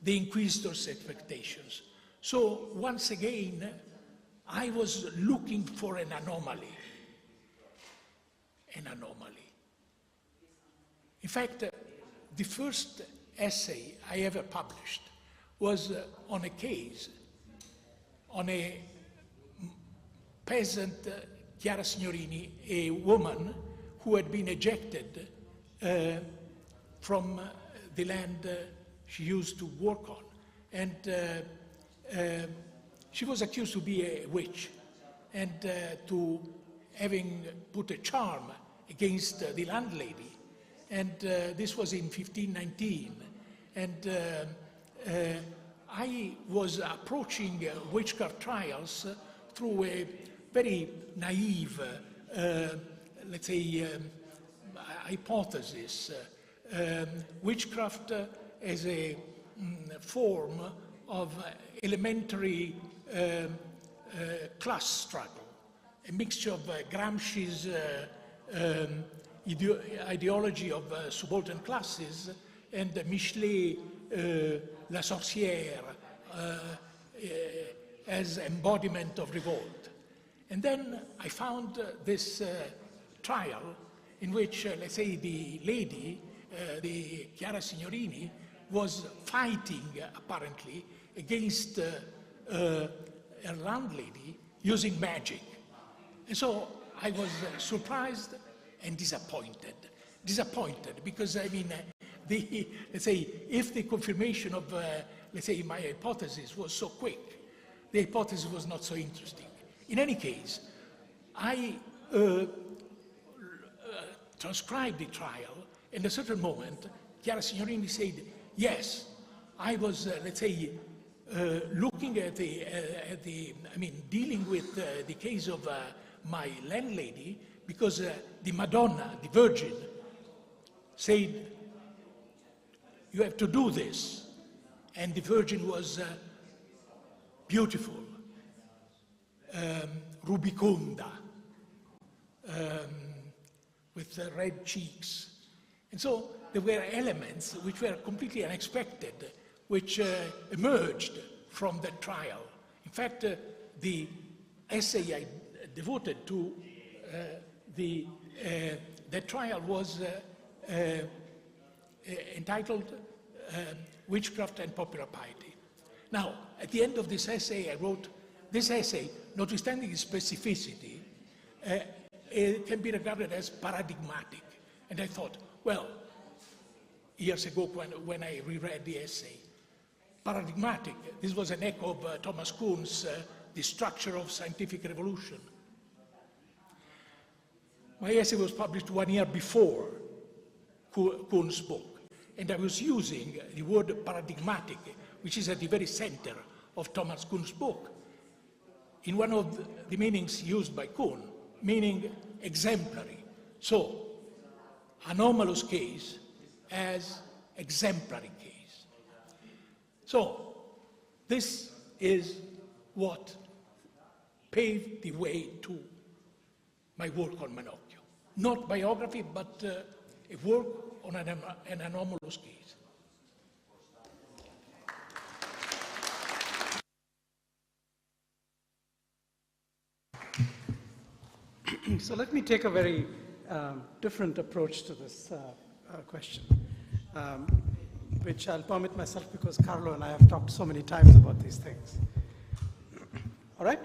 the Inquisitor's expectations. So once again, I was looking for an anomaly. An anomaly. In fact, the first essay I ever published was on a case, on a peasant, Chiara Signorini, a woman who had been ejected from the land she used to work on. And she was accused to be a witch and to having put a charm against the landlady. And this was in 1519. And I was approaching witchcraft trials through a very naive, let's say, hypothesis. Witchcraft as a form of elementary class struggle, a mixture of Gramsci's ideology of subaltern classes and Michelet, La Sorcière, as embodiment of revolt. And then I found this trial in which, let's say, the lady, the Chiara Signorini, was fighting, apparently, against her landlady using magic. And so I was surprised and disappointed. Disappointed because, I mean, let's say, if the confirmation of, let's say, my hypothesis was so quick, the hypothesis was not so interesting. In any case, I transcribed the trial, and at a certain moment, Chiara Signorini said, yes, I was, let's say, looking at I mean, dealing with the case of my landlady, because the Madonna, the Virgin, said, you have to do this. And the Virgin was beautiful, rubiconda, with red cheeks. And so there were elements which were completely unexpected, which emerged from that trial. In fact, the essay I devoted to that trial was entitled Witchcraft and Popular Piety. Now, at the end of this essay, I wrote, this essay, notwithstanding its specificity, it can be regarded as paradigmatic. And I thought, well, years ago when I reread the essay, paradigmatic, this was an echo of Thomas Kuhn's The Structure of Scientific Revolution. My essay was published 1 year before Kuhn's book, and I was using the word paradigmatic, which is at the very center of Thomas Kuhn's book, in one of the meanings used by Kuhn, meaning exemplary. So, anomalous case as exemplary case. So, this is what paved the way to my work on Menocchio. Not biography, but a work on an anomalous case. So let me take a very different approach to this question, which I'll permit myself because Carlo and I have talked so many times about these things. All right?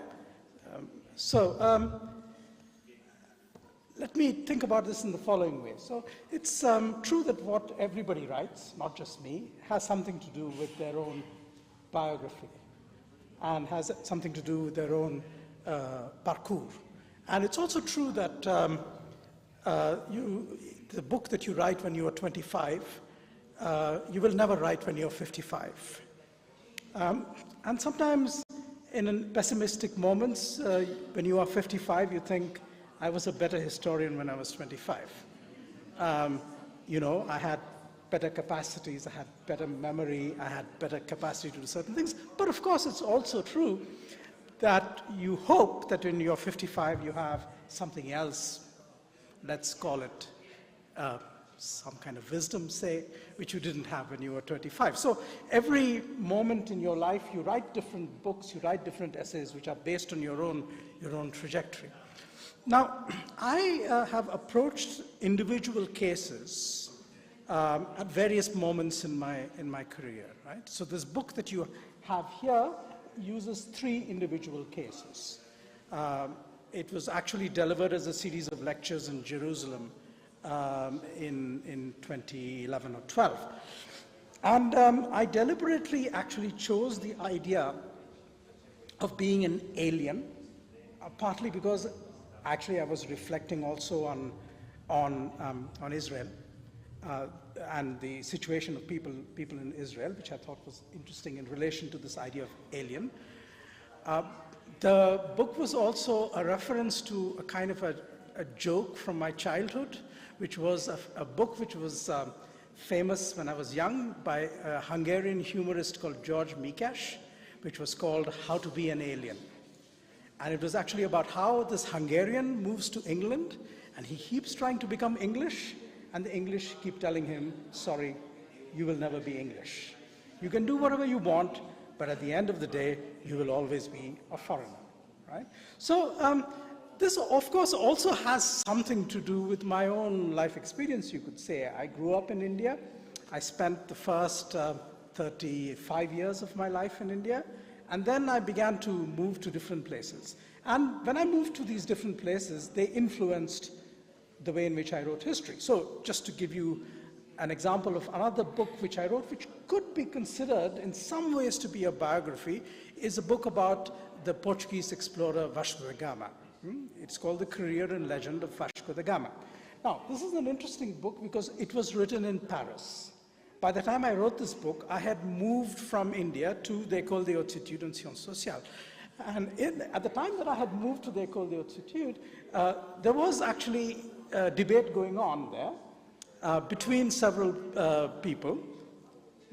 Let me think about this in the following way. So it's true that what everybody writes, not just me, has something to do with their own biography and has something to do with their own parcours. And it's also true that the book that you write when you are 25, you will never write when you're 55. And sometimes in pessimistic moments, when you are 55, you think, I was a better historian when I was 25. You know, I had better capacities, I had better memory, I had better capacity to do certain things. But of course, it's also true that you hope that when you're 55, you have something else, let's call it some kind of wisdom, say, which you didn't have when you were 25. So every moment in your life, you write different books, you write different essays, which are based on your own trajectory. Now, I have approached individual cases at various moments in my career, right? So this book that you have here uses 3 individual cases. It was actually delivered as a series of lectures in Jerusalem in 2011 or 12. And I deliberately actually chose the idea of being an alien, partly because actually I was reflecting also on Israel and the situation of people in Israel, which I thought was interesting in relation to this idea of alien. The book was also a reference to a kind of a joke from my childhood, which was a book which was famous when I was young by a Hungarian humorist called George Mikash, which was called How to Be an Alien. And it was actually about how this Hungarian moves to England, and he keeps trying to become English, and the English keep telling him, sorry, you will never be English. You can do whatever you want, but at the end of the day, you will always be a foreigner, right? So this, of course, also has something to do with my own life experience, you could say. I grew up in India. I spent the first 35 years of my life in India, and then I began to move to different places. And when I moved to these different places, they influenced the way in which I wrote history. So just to give you an example of another book which I wrote, which could be considered in some ways to be a biography, is a book about the Portuguese explorer Vasco da Gama. It's called The Career and Legend of Vasco da Gama. Now, this is an interesting book because it was written in Paris. By the time I wrote this book, I had moved from India to the École des Hautes Études en Sciences Sociales. And at the time that I had moved to the École des Hautes Études, there was actually a debate going on there between several people,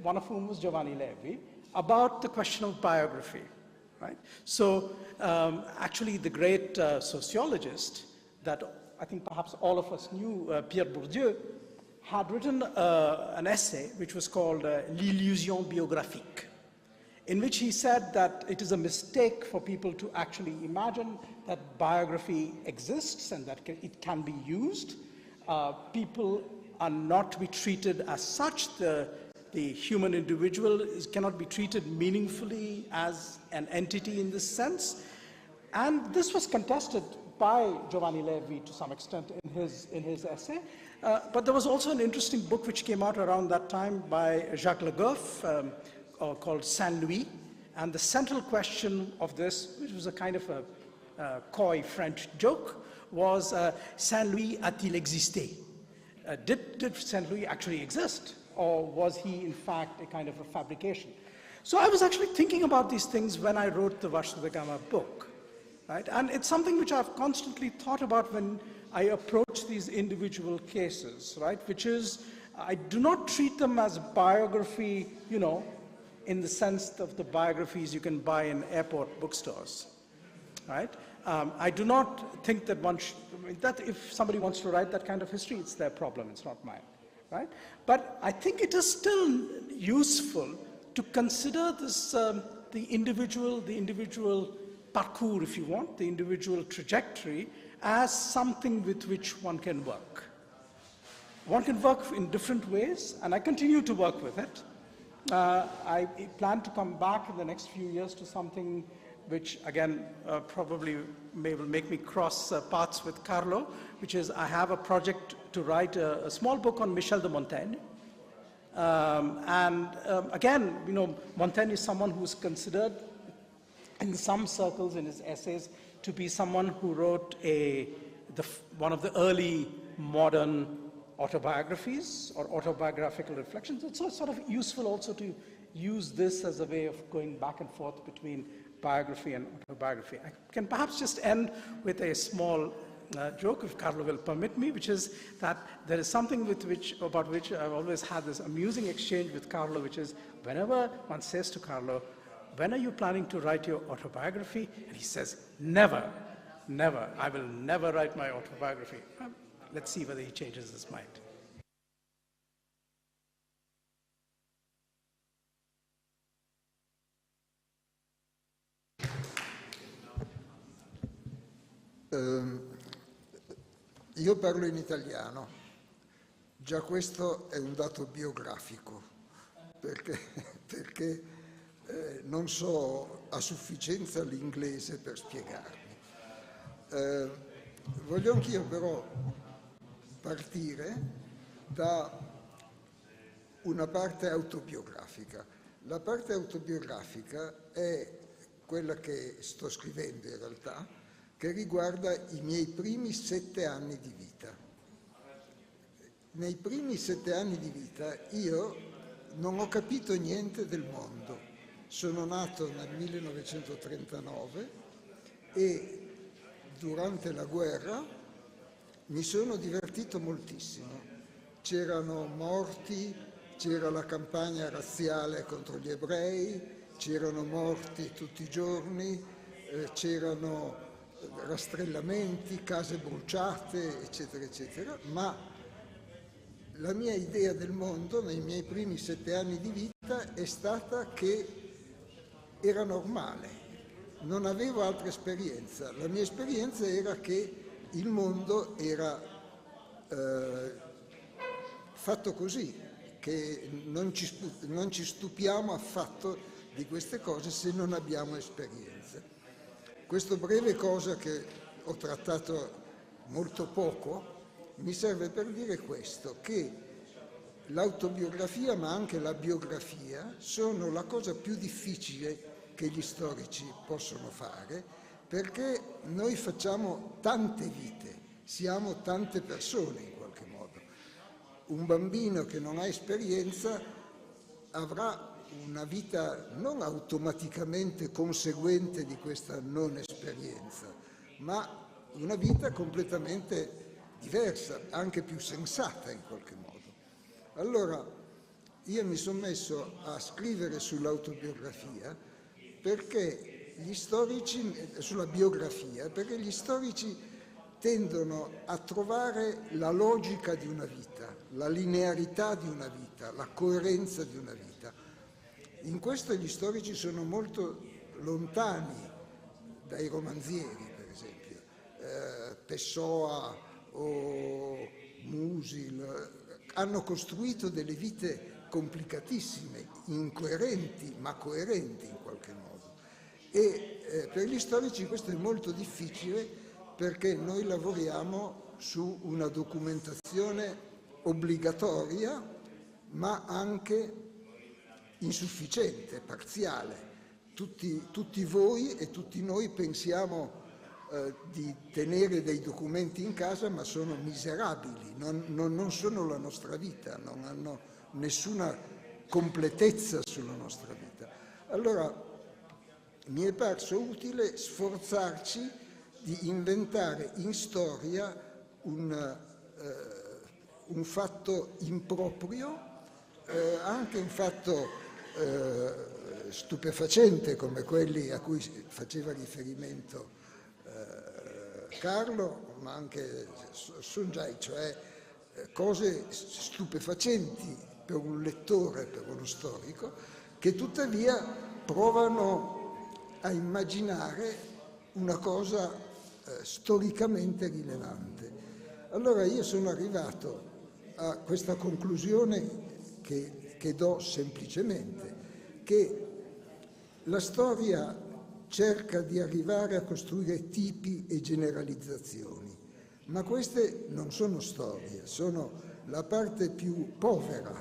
one of whom was Giovanni Levi, about the question of biography. Right? So actually the great sociologist that I think perhaps all of us knew, Pierre Bourdieu, had written an essay which was called L'illusion biographique, in which he said that it is a mistake for people to actually imagine that biography exists and that it can be used. People are not to be treated as such. The human individual cannot be treated meaningfully as an entity in this sense. And this was contested by Giovanni Levi to some extent in his essay. But there was also an interesting book which came out around that time by Jacques Le Goff called Saint-Louis. And the central question of this, which was a kind of a coy French joke, was Saint-Louis a-t-il existé? Did Saint-Louis actually exist? Or was he, in fact, a kind of a fabrication? So I was actually thinking about these things when I wrote the Vasco da Gama book. Right? And it's something which I've constantly thought about when I approach these individual cases, right? Which is, I do not treat them as biography, you know, in the sense of the biographies you can buy in airport bookstores, right? I do not think that that if somebody wants to write that kind of history, it's their problem, it's not mine, right? But I think it is still useful to consider this, the individual parcours, if you want, the individual trajectory, as something with which one can work. One can work in different ways, and I continue to work with it. I plan to come back in the next few years to something which, again, probably will make me cross paths with Carlo, which is I have a project to write a small book on Michel de Montaigne. Again, you know, Montaigne is someone who's considered in some circles in his essays to be someone who wrote one of the early modern autobiographies or autobiographical reflections. It's sort of useful also to use this as a way of going back and forth between biography and autobiography. I can perhaps just end with a small joke, if Carlo will permit me, which is that there is something about which I've always had this amusing exchange with Carlo, which is whenever one says to Carlo, "When are you planning to write your autobiography?" And he says, "Never, never. I will never write my autobiography." Let's see whether he changes his mind. Io parlo in italiano, già questo è un dato biografico, perché non so a sufficienza l'inglese per spiegarmi. Voglio anch'io però partire da una parte autobiografica. La parte autobiografica è quella che sto scrivendo in realtà, che riguarda i miei primi 7 anni di vita. Nei primi 7 anni di vita io non ho capito niente del mondo. Sono nato nel 1939 e durante la guerra mi sono divertito moltissimo. C'erano morti, c'era la campagna razziale contro gli ebrei, c'erano morti tutti i giorni, c'erano rastrellamenti, case bruciate, eccetera, eccetera, ma la mia idea del mondo nei miei primi 7 anni di vita è stata che era normale, non avevo altra esperienza. La mia esperienza era che il mondo era fatto così, che non ci stupiamo affatto di queste cose se non abbiamo esperienza. Questa breve cosa che ho trattato molto poco mi serve per dire questo, che l'autobiografia ma anche la biografia sono la cosa più difficile che gli storici possono fare, perché noi facciamo tante vite, siamo tante persone in qualche modo. Un bambino che non ha esperienza avrà una vita non automaticamente conseguente di questa non esperienza, ma una vita completamente diversa, anche più sensata in qualche modo. Allora, io mi sono messo a scrivere sull'autobiografia perché gli storici, sulla biografia, perché gli storici tendono a trovare la logica di una vita, la linearità di una vita, la coerenza di una vita. In questo gli storici sono molto lontani dai romanzieri, per esempio. Pessoa o Musil hanno costruito delle vite complicatissime, incoerenti, ma coerenti in qualche modo. E per gli storici questo è molto difficile perché noi lavoriamo su una documentazione obbligatoria, ma anche insufficiente, parziale. Tutti voi e tutti noi pensiamo di tenere dei documenti in casa, ma sono miserabili, non sono la nostra vita, non hanno nessuna completezza sulla nostra vita. Allora mi è parso utile sforzarci di inventare in storia un fatto improprio, anche un fatto stupefacente come quelli a cui faceva riferimento Carlo, ma anche Sunjai, cioè cose stupefacenti per un lettore, per uno storico, che tuttavia provano a immaginare una cosa storicamente rilevante. Allora io sono arrivato a questa conclusione che do semplicemente, che la storia cerca di arrivare a costruire tipi e generalizzazioni, ma queste non sono storie, sono la parte più povera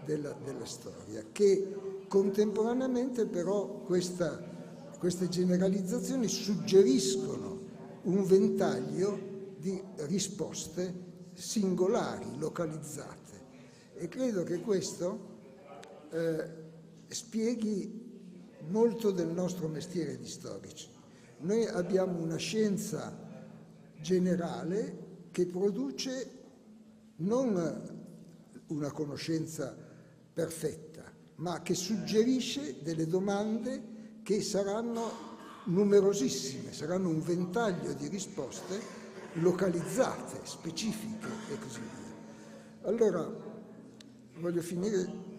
della storia, che contemporaneamente però queste generalizzazioni suggeriscono un ventaglio di risposte singolari, localizzate. E credo che questo spieghi molto del nostro mestiere di storici. Noi abbiamo una scienza generale che produce non una conoscenza perfetta, ma che suggerisce delle domande che saranno numerosissime, saranno un ventaglio di risposte localizzate, specifiche e così via. Allora, voglio finire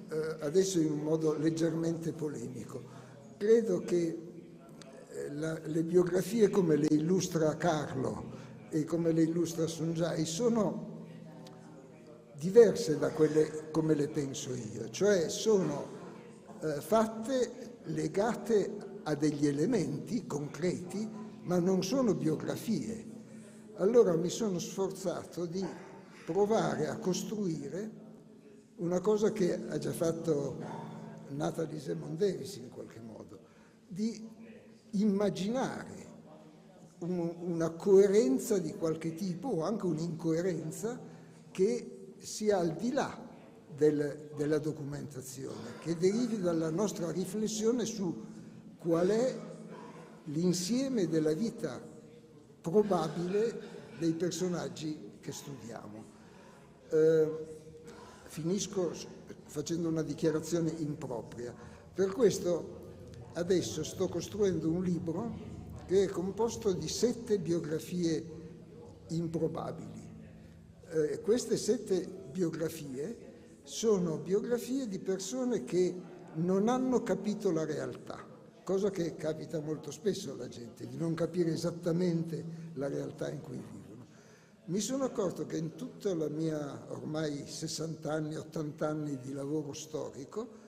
adesso in un modo leggermente polemico. Credo che le biografie come le illustra Carlo e come le illustra Sunjai sono diverse da quelle come le penso io, cioè sono fatte legate a degli elementi concreti, ma non sono biografie. Allora mi sono sforzato di provare a costruire una cosa che ha già fatto Natalie Zemon Davis in qualche modo, di immaginare una coerenza di qualche tipo o anche un'incoerenza che sia al di là della documentazione, che derivi dalla nostra riflessione su qual è l'insieme della vita probabile dei personaggi che studiamo. Finisco facendo una dichiarazione impropria. Per questo adesso sto costruendo un libro che è composto di 7 biografie improbabili. Queste 7 biografie sono biografie di persone che non hanno capito la realtà, cosa che capita molto spesso alla gente, di non capire esattamente la realtà in cui vivono. Mi sono accorto che in tutta la mia ormai 60 anni, 80 anni di lavoro storico,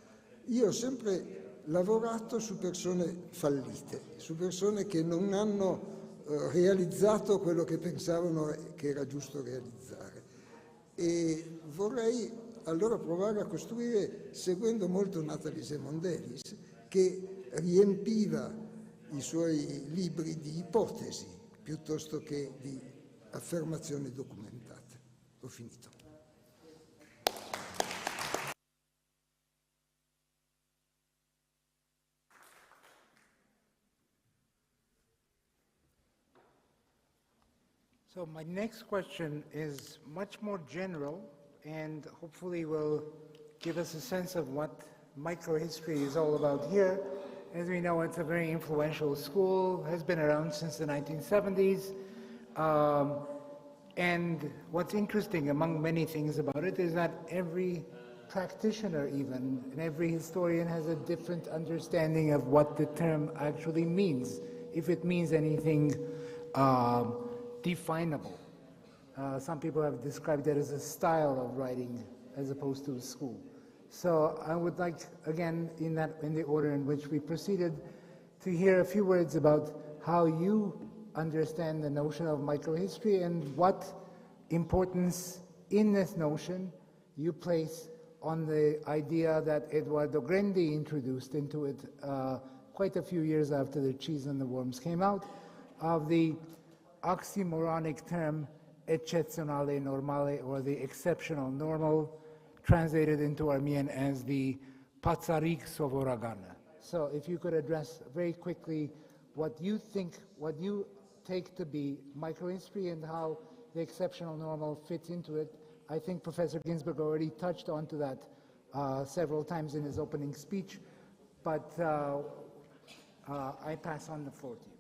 io ho sempre lavorato su persone fallite, su persone che non hanno realizzato quello che pensavano che era giusto realizzare. E vorrei allora provare a costruire, seguendo molto Natalie Semondelis, che riempiva i suoi libri di ipotesi piuttosto che di affermazioni documentate. Ho finito. So my next question is much more general and hopefully will give us a sense of what microhistory is all about here. As we know, it's a very influential school, has been around since the 1970s. And what's interesting among many things about it is that every practitioner even, and every historian has a different understanding of what the term actually means, if it means anything definable. Some people have described it as a style of writing as opposed to a school. So I would like, again, in the order in which we proceeded, to hear a few words about how you understand the notion of microhistory and what importance in this notion you place on the idea that Edoardo Grandi introduced into it quite a few years after The Cheese and the Worms came out, of the oxymoronic term eccezionale normale, or the exceptional normal, translated into Armenian as the patsarik sovoragana. So if you could address very quickly what you think, what you take to be microhistory and how the exceptional normal fits into it. I think Professor Ginsberg already touched onto that several times in his opening speech, but I pass on the floor to you.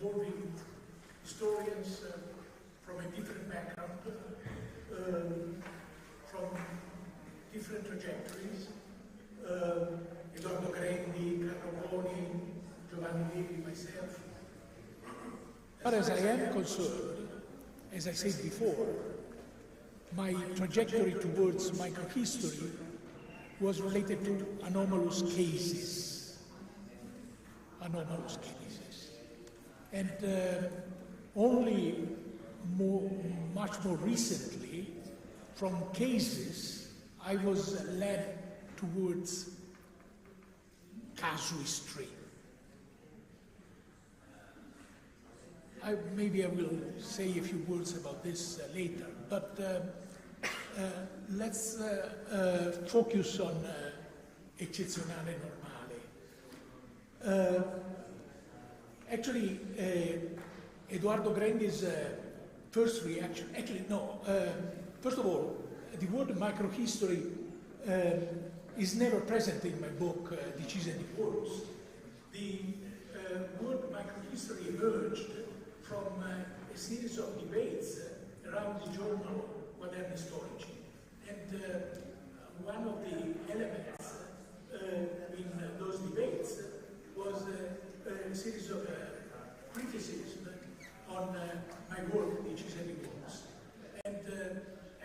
Involving historians from a different background, from different trajectories, Edoardo Grandi, Carlo Boni, Giovanni Levi, myself. But as I am concerned, as I said before, my trajectory towards microhistory was related to anomalous cases. Anomalous cases. And only much more recently, from cases, I was led towards casuistry. Maybe I will say a few words about this later, but let's focus on eccezionale normale. Actually, Edoardo Grandi's first reaction, first of all, the word microhistory is never present in my book, The Cheese and the Worms. The word microhistory emerged from a series of debates around the journal Modernist Origin. And one of the elements in those debates was a series of criticism on my work, The Cheese and the Worms. And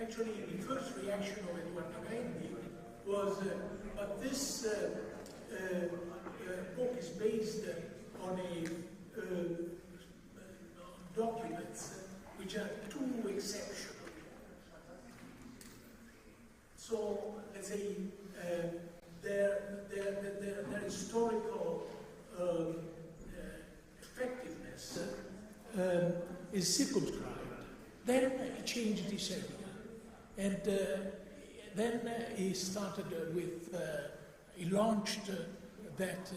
actually, the first reaction of Edoardo Grandi was, but this book is based on documents which are too exceptional. So, let's say, their historical effectiveness is circumscribed. Then he changed his area. And then he started with, he launched that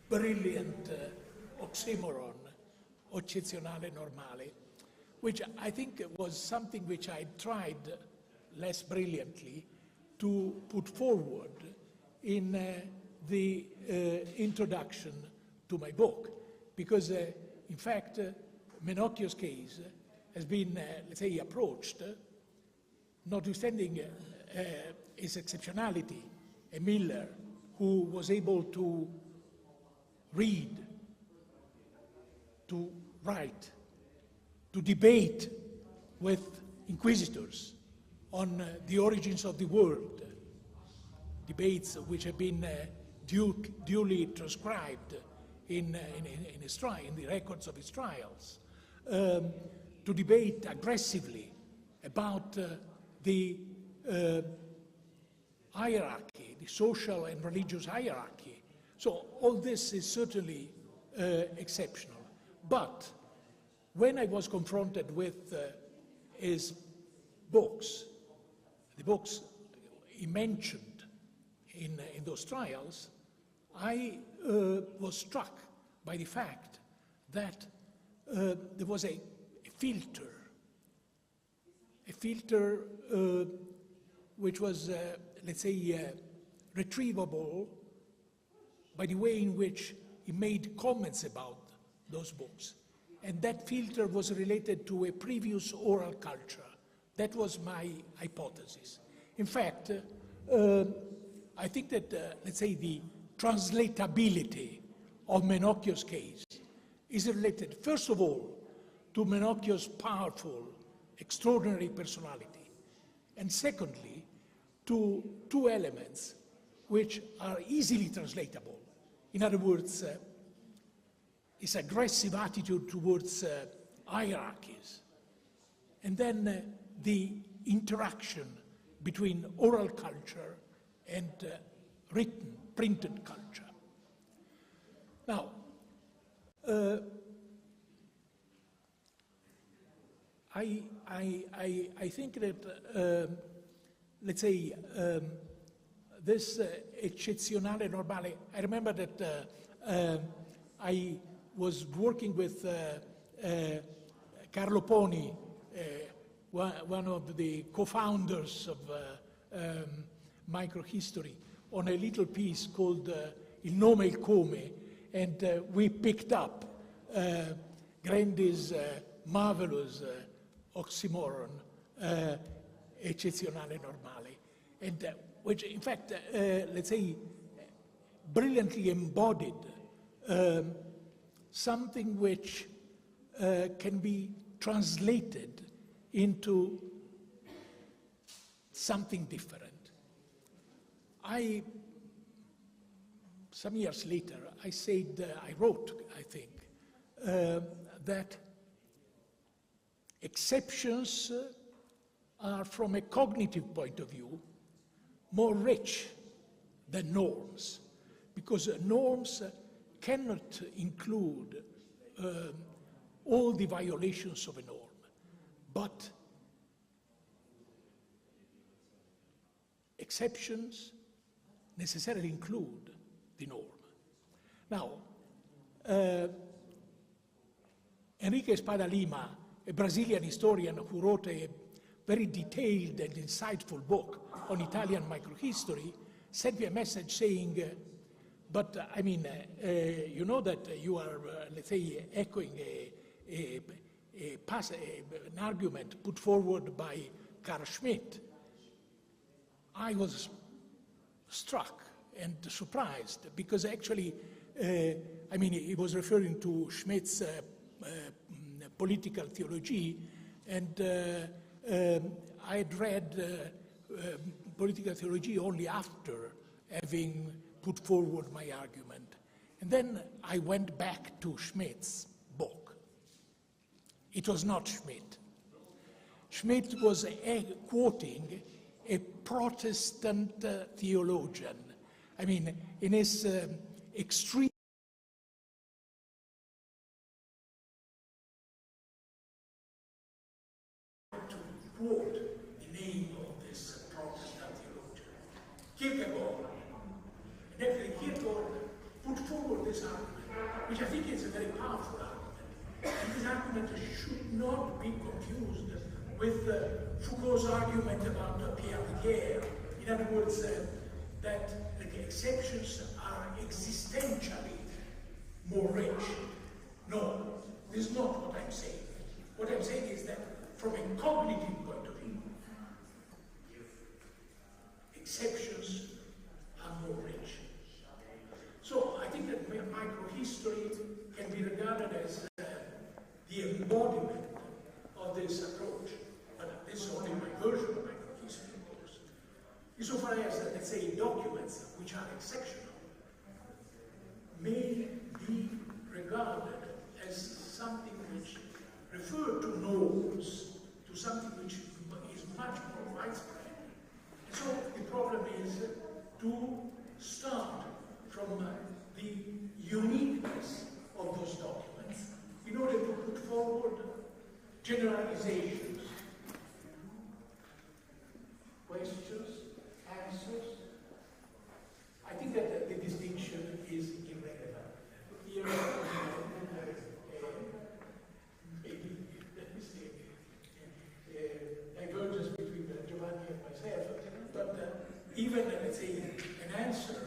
brilliant oxymoron, eccezionale normale, which I think was something which I tried less brilliantly to put forward in the introduction to my book, because in fact, Menocchio's case has been, let's say, approached, notwithstanding his exceptionality, a Miller who was able to read, to write, to debate with inquisitors on the origins of the world, debates which have been duly transcribed in the records of his trials, to debate aggressively about the hierarchy, the social and religious hierarchy. So all this is certainly exceptional. But when I was confronted with his books, the books he mentioned in those trials, I was struck by the fact that there was a filter which was, let's say, retrievable by the way in which he made comments about those books. And that filter was related to a previous oral culture. That was my hypothesis. In fact, I think that, let's say, the translatability of Menocchio's case is related, first of all, to Menocchio's powerful, extraordinary personality, and secondly, to two elements which are easily translatable. In other words, his aggressive attitude towards hierarchies, and then the interaction between oral culture and written, printed culture. Now, I think that, let's say, this eccezionale normale, I remember that I was working with Carlo Poni, one of the co-founders of Microhistory, on a little piece called Il nome e il come, and we picked up Grandi's marvelous oxymoron, eccezionale normale, and which in fact, let's say, brilliantly embodied something which can be translated into something different. Some years later, I wrote, I think, that exceptions are, from a cognitive point of view, more rich than norms, because norms cannot include all the violations of a norm, but exceptions necessarily include the norm. Now, Enrique Espada Lima, a Brazilian historian who wrote a very detailed and insightful book on Italian microhistory, sent me a message saying, but I mean, you know that you are, let's say, echoing an argument put forward by Carl Schmitt. I was struck and surprised because actually, I mean, he was referring to Schmitt's political theology, and I had read political theology only after having put forward my argument. And then I went back to Schmitt's book. It was not Schmitt. Schmitt was quoting a Protestant theologian. I mean, in his extreme to quote the name of this Protestant theologian, Kierkegaard. And actually Kierkegaard put forward this argument, which I think is a very powerful argument. And this argument should not be confused with Foucault's argument about Pierre Rivière. In other words, that the exceptions are existentially more rich. No, this is not what I'm saying. What I'm saying is that from a cognitive point of view, exceptions are more rich. So I think that microhistory can be regarded as the embodiment of this approach. But this is only my version of microhistory, of course. Insofar as, let's say, documents which are exceptional may be regarded as something which refer to norms, to something which is much more widespread. And so the problem is to start from the uniqueness of those documents in order to put forward generalizations, questions, answers. I think that the distinction is irrelevant. Here, maybe divergence between Giovanni and myself, but even, let's say, an answer,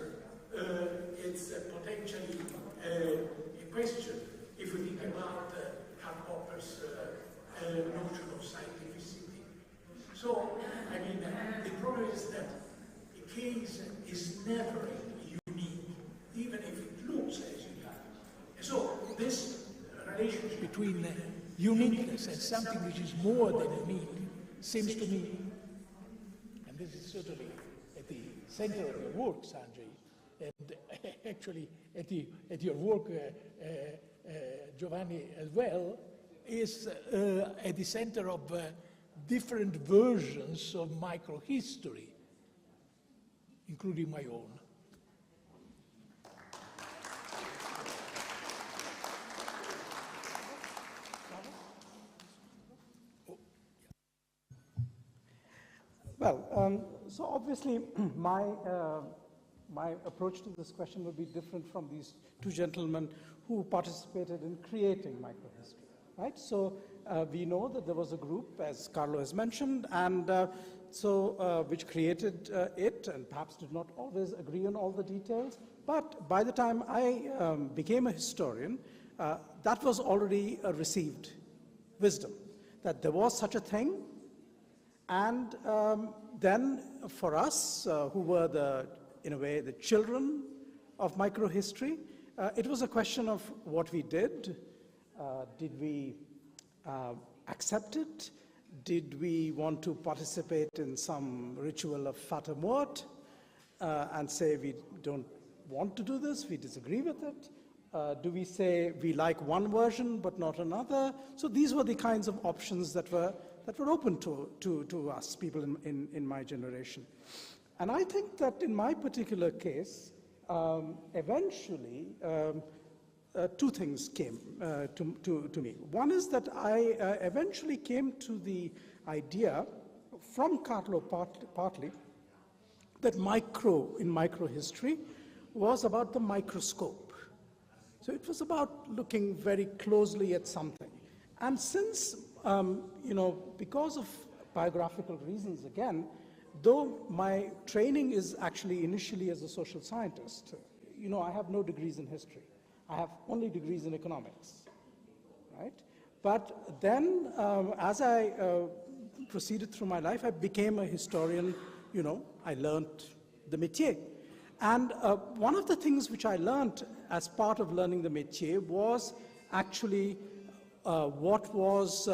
it's potentially a question if we think about Karl Popper's notion of scientificity. So, I mean, the problem is that a case is never unique, even if it looks as unique. And so, this relationship between uniqueness and something which is more than unique seems to me, and this is certainly at the center of your work, Sanjay, and actually at your work, Giovanni, as well, is at the center of different versions of microhistory, including my own. Well, so obviously my approach to this question would be different from these two gentlemen who participated in creating microhistory, right? So we know that there was a group, as Carlo has mentioned, and which created it, and perhaps did not always agree on all the details. But by the time I became a historian, that was already a received wisdom, that there was such a thing. And then for us, who were in a way, the children of microhistory, it was a question of what we did. Did we accept it? Did we want to participate in some ritual of Fata Mort and say we don't want to do this, we disagree with it? Do we say we like one version but not another? So these were the kinds of options that were open to us, people in my generation. And I think that in my particular case, eventually, two things came to me. One is that I eventually came to the idea, from Carlo partly, that in microhistory was about the microscope. So it was about looking very closely at something. And since, because of biographical reasons again, though my training is actually initially as a social scientist, I have no degrees in history. I have only degrees in economics, right? But then, as I proceeded through my life, I became a historian. I learned the métier. And one of the things which I learned as part of learning the métier was actually what was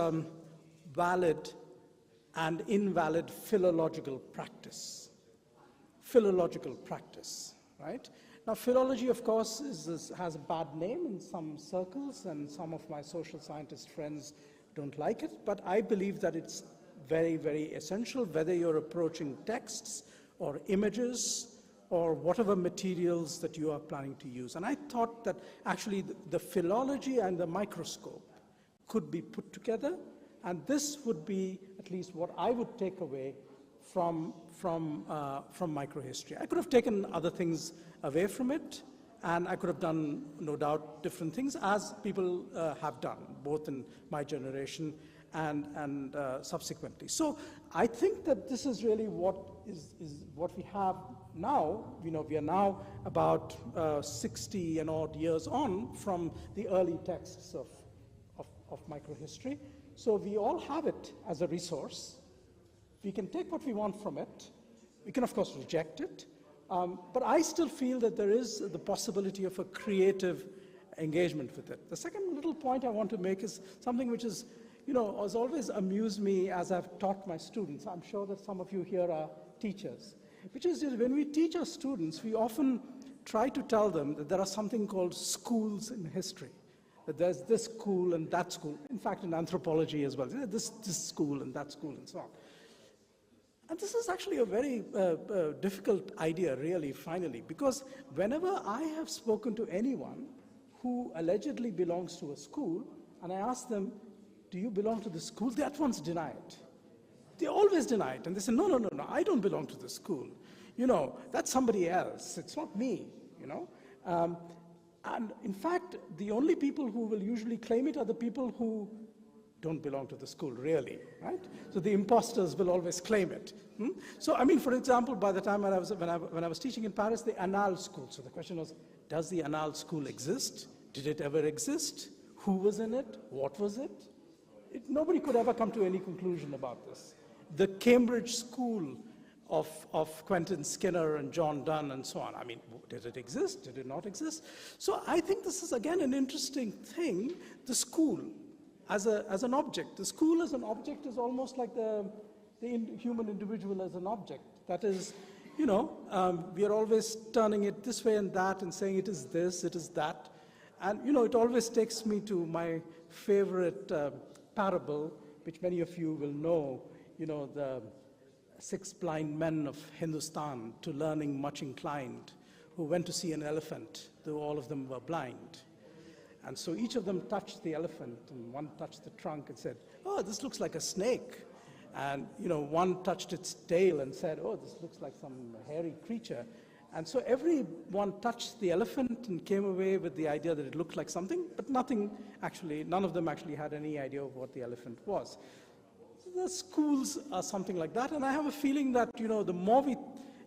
valid and invalid philological practice. Philological practice, right? Now, philology, of course, has a bad name in some circles, and some of my social scientist friends don't like it, but I believe that it's very, very essential, whether you're approaching texts or images or whatever materials that you are planning to use. And I thought that actually the philology and the microscope could be put together, and this would be at least what I would take away from microhistory. I could have taken other things away from it, and I could have done, no doubt, different things, as people have done, both in my generation and subsequently. So I think that this is really what we have now, we are now about 60 and odd years on from the early texts of microhistory. So we all have it as a resource. We can take what we want from it. We can, of course, reject it. But I still feel that there is the possibility of a creative engagement with it. The second little point I want to make is something which is, has always amused me as I've taught my students. I'm sure that some of you here are teachers, which is when we teach our students, we often try to tell them that there are something called schools in history. That there's this school and that school. In fact, in anthropology as well, this school and that school and so on. And this is actually a very difficult idea, really, finally, because whenever I have spoken to anyone who allegedly belongs to a school, and I ask them, do you belong to the school? They at once deny it. They always deny it. And they say, no, I don't belong to the school. That's somebody else. It's not me, And in fact, the only people who will usually claim it are the people who don't belong to the school, really, right? So the imposters will always claim it. So, I mean, for example, by the time when I was teaching in Paris, the Annales School. So the question was, does the Annales School exist? Did it ever exist? Who was in it? What was it? Nobody could ever come to any conclusion about this. The Cambridge School of Quentin Skinner and John Donne and so on. I mean, did it exist? Did it not exist? So I think this is, again, an interesting thing. The school as an object. The school as an object is almost like the human individual as an object. That is, we are always turning it this way and that and saying it is this, it is that. And, it always takes me to my favorite parable, which many of you will know, the 6 blind men of Hindustan, to learning much inclined, who went to see an elephant, though all of them were blind. And so each of them touched the elephant, and one touched the trunk and said, oh, this looks like a snake. And, one touched its tail and said, oh, this looks like some hairy creature. And so everyone touched the elephant and came away with the idea that it looked like something, but none of them actually had any idea of what the elephant was. The schools are something like that, and I have a feeling that, the more we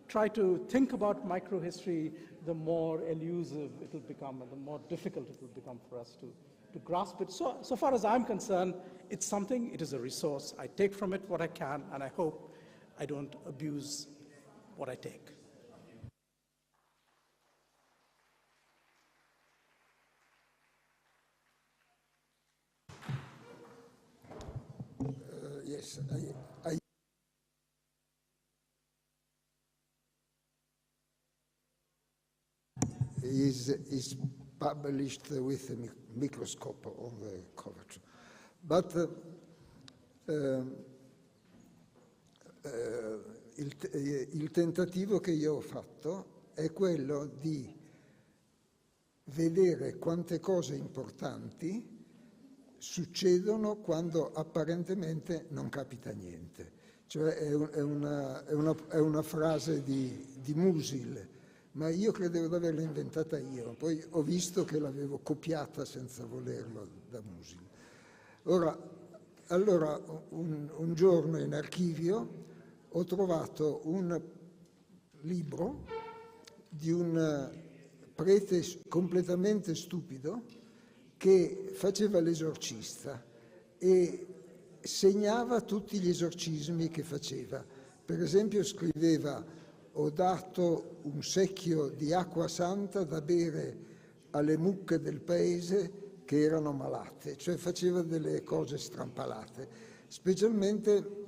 try to think about microhistory, the more elusive it will become and the more difficult it will become for us to grasp it. So far as I'm concerned, it's something, it is a resource. I take from it what I can, and I hope I don't abuse what I take. Yes, is published with a microscope on the cover. But il tentativo che io ho fatto è quello di vedere quante cose importanti succedono quando apparentemente non capita niente. Cioè è una frase di Musil, ma io credevo di averla inventata io, poi ho visto che l'avevo copiata senza volerlo da Musil. Allora un giorno in archivio ho trovato un libro di un prete completamente stupido che faceva l'esorcista e segnava tutti gli esorcismi che faceva. Per esempio scriveva: ho dato un secchio di acqua santa da bere alle mucche del paese che erano malate, cioè faceva delle cose strampalate. Specialmente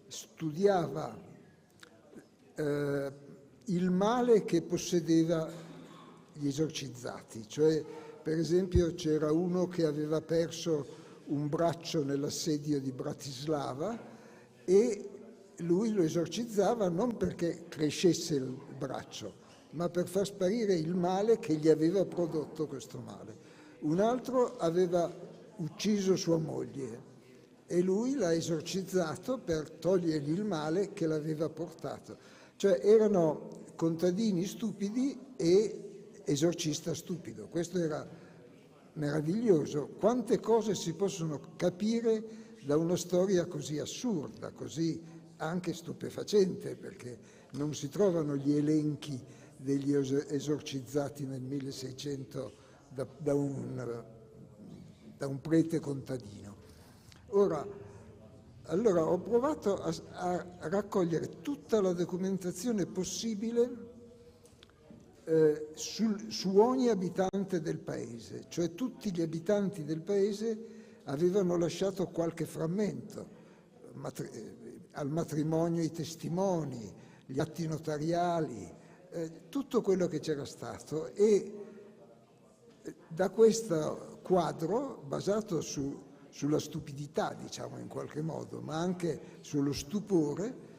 studiava il male che possedeva gli esorcizzati, cioè per esempio c'era uno che aveva perso un braccio nell'assedio di Bratislava e lui lo esorcizzava non perché crescesse il braccio, ma per far sparire il male che gli aveva prodotto questo male. Un altro aveva ucciso sua moglie e lui l'ha esorcizzato per togliergli il male che l'aveva portato. Cioè erano contadini stupidi e esorcista stupido. Questo era meraviglioso. Quante cose si possono capire da una storia così assurda, così anche stupefacente, perché non si trovano gli elenchi degli esorcizzati nel 1600 da un prete contadino. Allora ho provato a raccogliere tutta la documentazione possibile su ogni abitante del paese, cioè tutti gli abitanti del paese avevano lasciato qualche frammento, al matrimonio i testimoni, gli atti notariali, tutto quello che c'era stato, e da questo quadro, basato sulla stupidità, diciamo in qualche modo, ma anche sullo stupore,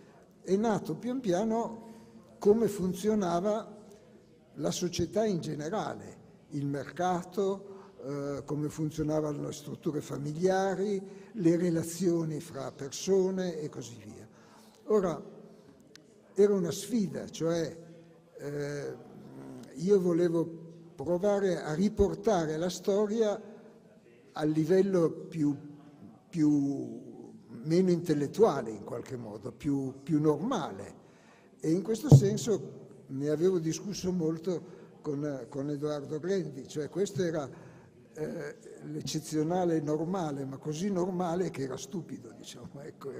è nato pian piano come funzionava la società in generale, il mercato, come funzionavano le strutture familiari, le relazioni fra persone e così via. Ora, era una sfida, cioè io volevo provare a riportare la storia al livello meno intellettuale in qualche modo, più normale, e in questo senso ne avevo discusso molto con Edoardo Grendi, cioè questo era l'eccezionale normale, ma così normale che era stupido, diciamo. Ecco,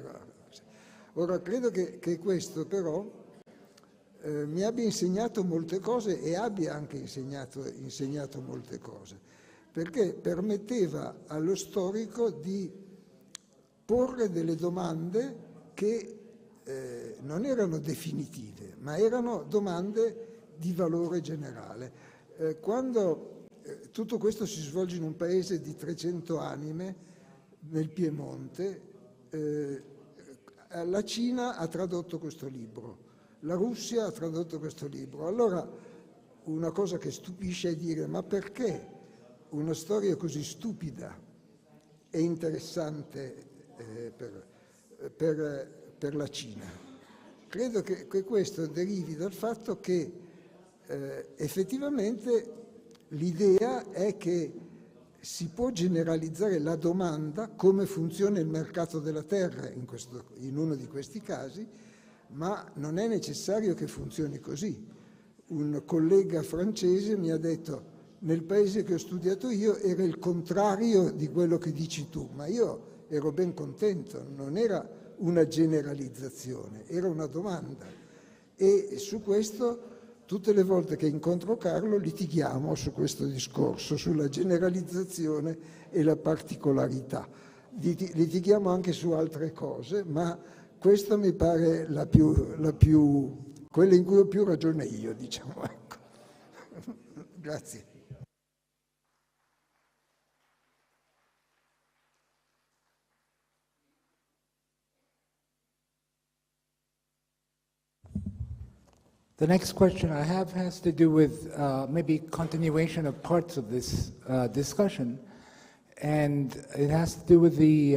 ora, credo che questo però mi abbia insegnato molte cose e abbia anche insegnato molte cose, perché permetteva allo storico di porre delle domande che non erano definitive, ma erano domande di valore generale. Quando tutto questo si svolge in un paese di 300 anime, nel Piemonte, la Cina ha tradotto questo libro, la Russia ha tradotto questo libro. Allora, una cosa che stupisce è dire: ma perché una storia così stupida è interessante per la Cina? Credo che questo derivi dal fatto che effettivamente l'idea è che si può generalizzare la domanda, come funziona il mercato della terra in uno di questi casi, ma non è necessario che funzioni così. Un collega francese mi ha detto: nel paese che ho studiato io era il contrario di quello che dici tu, ma io ero ben contento, non era una generalizzazione, era una domanda. E su questo, tutte le volte che incontro Carlo, litighiamo su questo discorso, sulla generalizzazione e la particolarità. Litighiamo anche su altre cose, ma questa mi pare quella in cui ho più ragione io, diciamo. Ecco. Grazie. The next question I have has to do with maybe continuation of parts of this discussion, and it has to do with the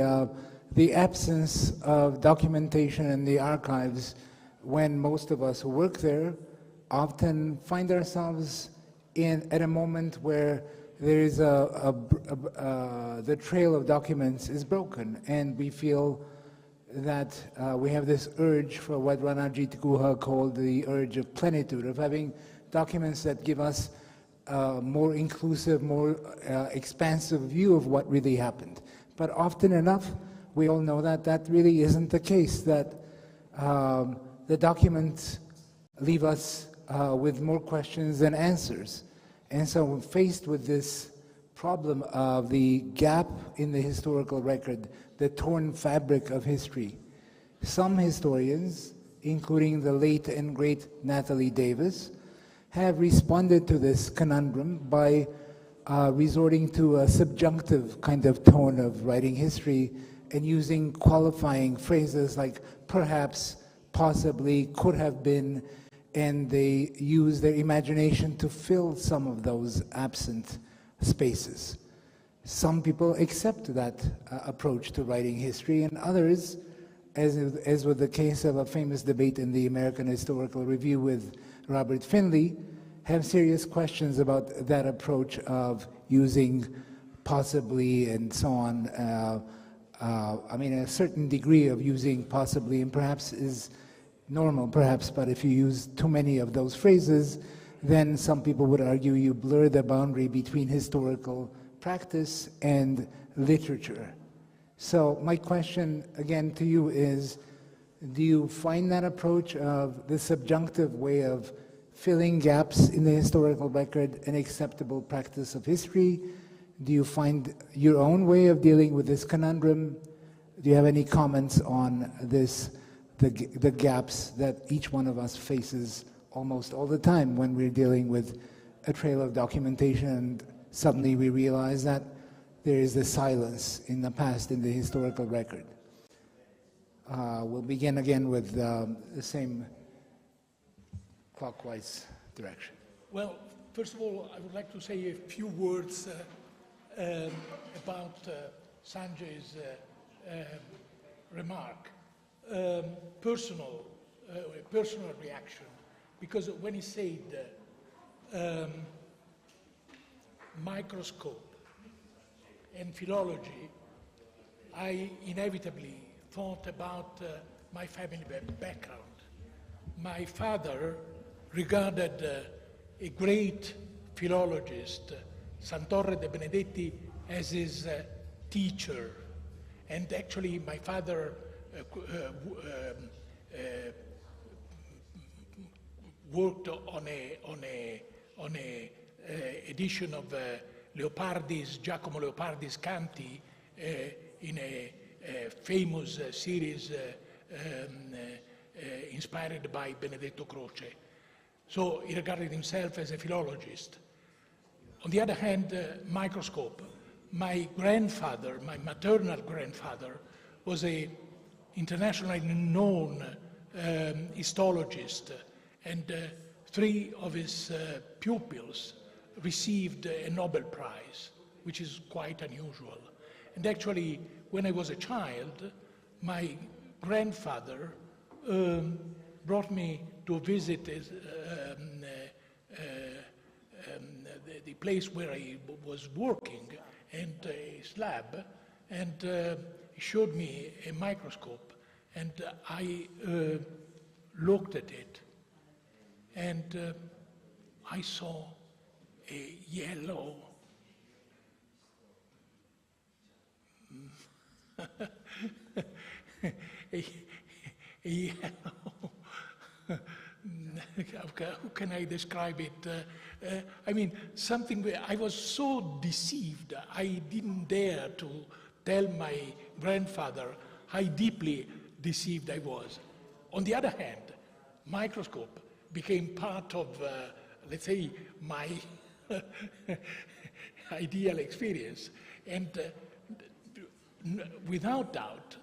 absence of documentation in the archives when most of us who work there often find ourselves at a moment where there is the trail of documents is broken, and we feel that we have this urge for what Ranajit Guha called the urge of plenitude, of having documents that give us a more inclusive, more expansive view of what really happened. But often enough, we all know that that really isn't the case, that the documents leave us with more questions than answers. And so we're faced with this problem of the gap in the historical record, the torn fabric of history. Some historians, including the late and great Natalie Davis, have responded to this conundrum by resorting to a subjunctive kind of tone of writing history and using qualifying phrases like perhaps, possibly, could have been, and they use their imagination to fill some of those absent spaces. Some people accept that approach to writing history, and others, as with the case of a famous debate in the American Historical Review with Robert Finley, have serious questions about that approach of using possibly and so on I mean, a certain degree of using possibly, and perhaps is normal, perhaps, but if you use too many of those phrases, then some people would argue you blur the boundary between historical practice and literature. So my question again to you is, do you find that approach of the subjunctive way of filling gaps in the historical record an acceptable practice of history? Do you find your own way of dealing with this conundrum? Do you have any comments on this, the gaps that each one of us faces almost all the time when we're dealing with a trail of documentation and suddenly we realize that there is a silence in the past in the historical record? We'll begin again with the same clockwise direction. Well, first of all, I would like to say a few words about Sanjay's remark. Personal reaction, because when he said microscope and philology, I inevitably thought about my family background. My father regarded a great philologist, Sant'Orre de Benedetti, as his teacher. And actually my father worked on a edition of Giacomo Leopardi's Canti in a famous series inspired by Benedetto Croce. So he regarded himself as a philologist. On the other hand, microscope. My grandfather, my maternal grandfather, was an internationally known histologist, and 3 of his pupils received a Nobel Prize, which is quite unusual. And actually, when I was a child, my grandfather brought me to visit his, the place where he was working and his lab, and he showed me a microscope, and I looked at it, and I saw a yellow a yellow how can I describe it? I mean, something where I was so deceived, I didn't dare to tell my grandfather how deeply deceived I was. On the other hand, microscope became part of, let's say, my ideal experience. And without doubt,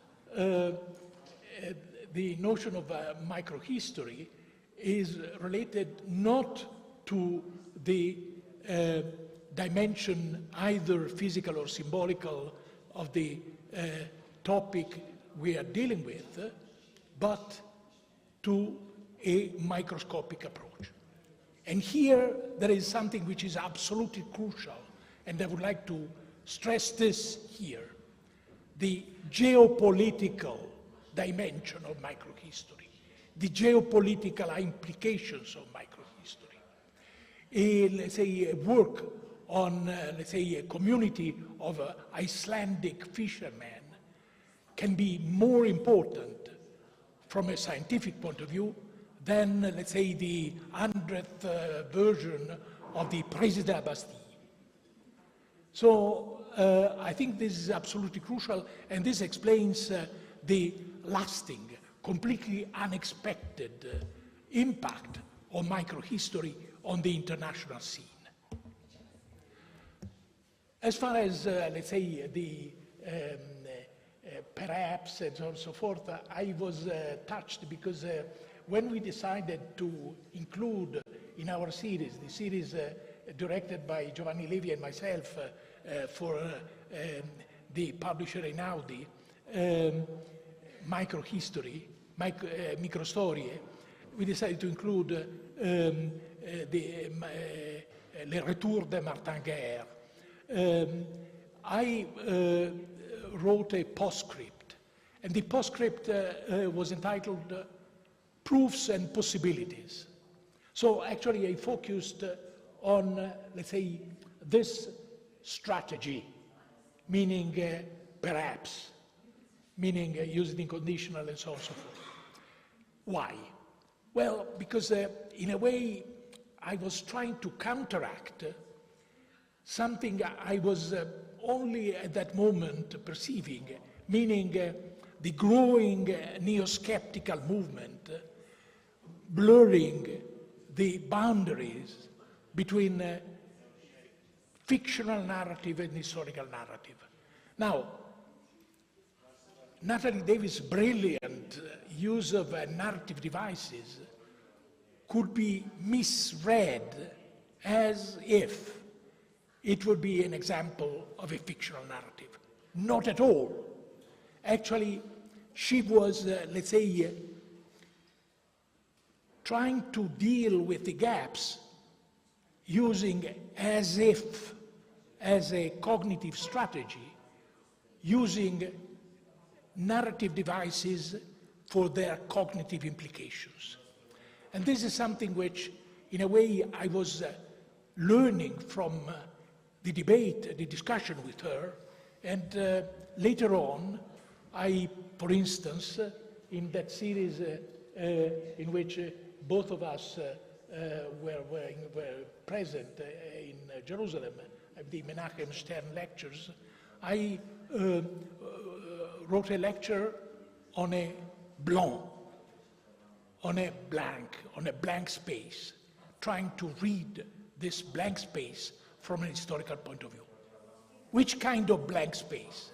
the notion of microhistory is related not to the dimension, either physical or symbolical, of the topic we are dealing with, but to a microscopic approach. And here there is something which is absolutely crucial, and I would like to stress this here: the geopolitical dimension of microhistory, the geopolitical implications of microhistory. Let's say a work on, let's say, a community of Icelandic fishermen can be more important from a scientific point of view than, let's say, the 100th version of the Président Bastille. So I think this is absolutely crucial, and this explains the lasting, completely unexpected impact of microhistory on the international scene. As far as, let's say, the perhaps and so on and so forth, I was touched because when we decided to include in our series, the series directed by Giovanni Levi and myself for the publisher Einaudi, Microhistory, Microstorie, we decided to include Le Retour de Martin Guerre. I wrote a postscript, and the postscript was entitled Proofs and Possibilities. So actually I focused on, let's say, this strategy, meaning perhaps, meaning used in conditional and so on and so forth. Why? Well, because in a way I was trying to counteract something I was only at that moment perceiving, meaning the growing neo-skeptical movement, blurring the boundaries between fictional narrative and historical narrative. Now, Natalie Davis' brilliant use of narrative devices could be misread as if it would be an example of a fictional narrative. Not at all. Actually, she was, let's say, trying to deal with the gaps using as if, as a cognitive strategy, using narrative devices for their cognitive implications. And this is something which, in a way, I was learning from the debate, the discussion with her, and later on, I, for instance, in that series in which both of us were present in Jerusalem, the Menachem Stern lectures, I wrote a lecture on a blanc, on a blank space, trying to read this blank space from an historical point of view. Which kind of blank space?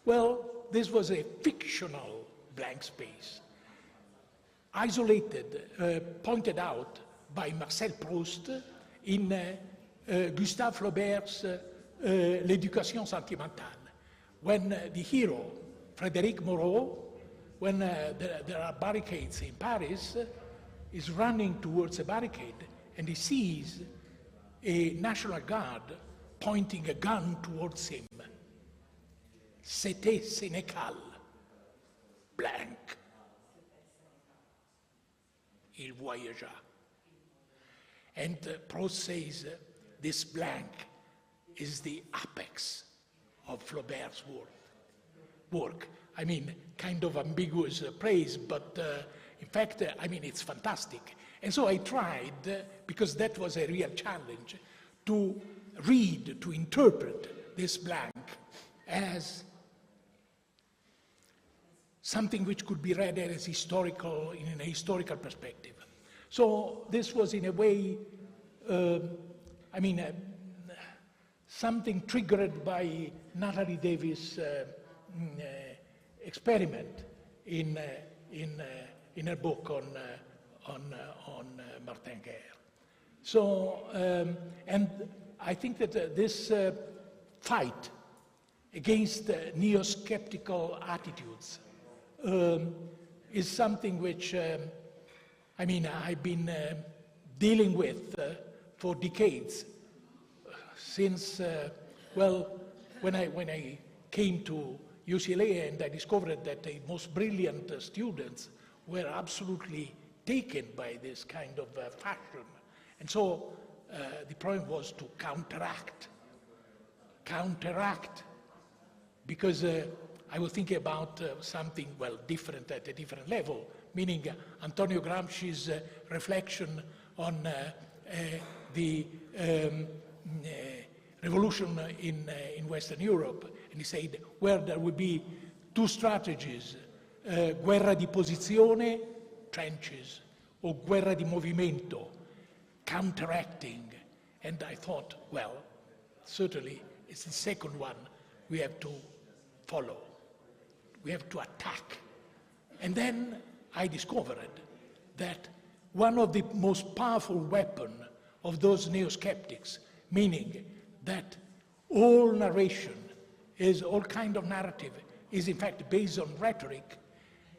Well, this was a fictional blank space, isolated, pointed out by Marcel Proust in Gustave Flaubert's L'éducation sentimentale, when the hero, Frédéric Moreau, when there are barricades in Paris, is running towards a barricade and he sees a National Guard pointing a gun towards him. C'était Sénécal, blank. Il voyagea. And Proust says this blank is the apex of Flaubert's work. I mean, kind of ambiguous praise, but in fact, I mean, it's fantastic. And so I tried, because that was a real challenge, to read, to interpret this blank as something which could be read as historical, in a historical perspective. So this was in a way, I mean, something triggered by Natalie Davis' experiment in her book on Martin Guerre. So, and I think that this fight against neo-skeptical attitudes is something which, I mean, I've been dealing with for decades, since, well, when I came to UCLA and I discovered that the most brilliant students were absolutely taken by this kind of fashion. And so the problem was to counteract, because I was thinking about something, well, different at a different level, meaning Antonio Gramsci's reflection on the revolution in Western Europe. And he said, where there would be two strategies, guerra di posizione, trenches, or guerra di movimento, counteracting. And I thought, well, certainly it's the second one we have to follow. We have to attack. And then I discovered that one of the most powerful weapons of those neo-skeptics, meaning that all narration is, all kind of narrative is in fact based on rhetoric,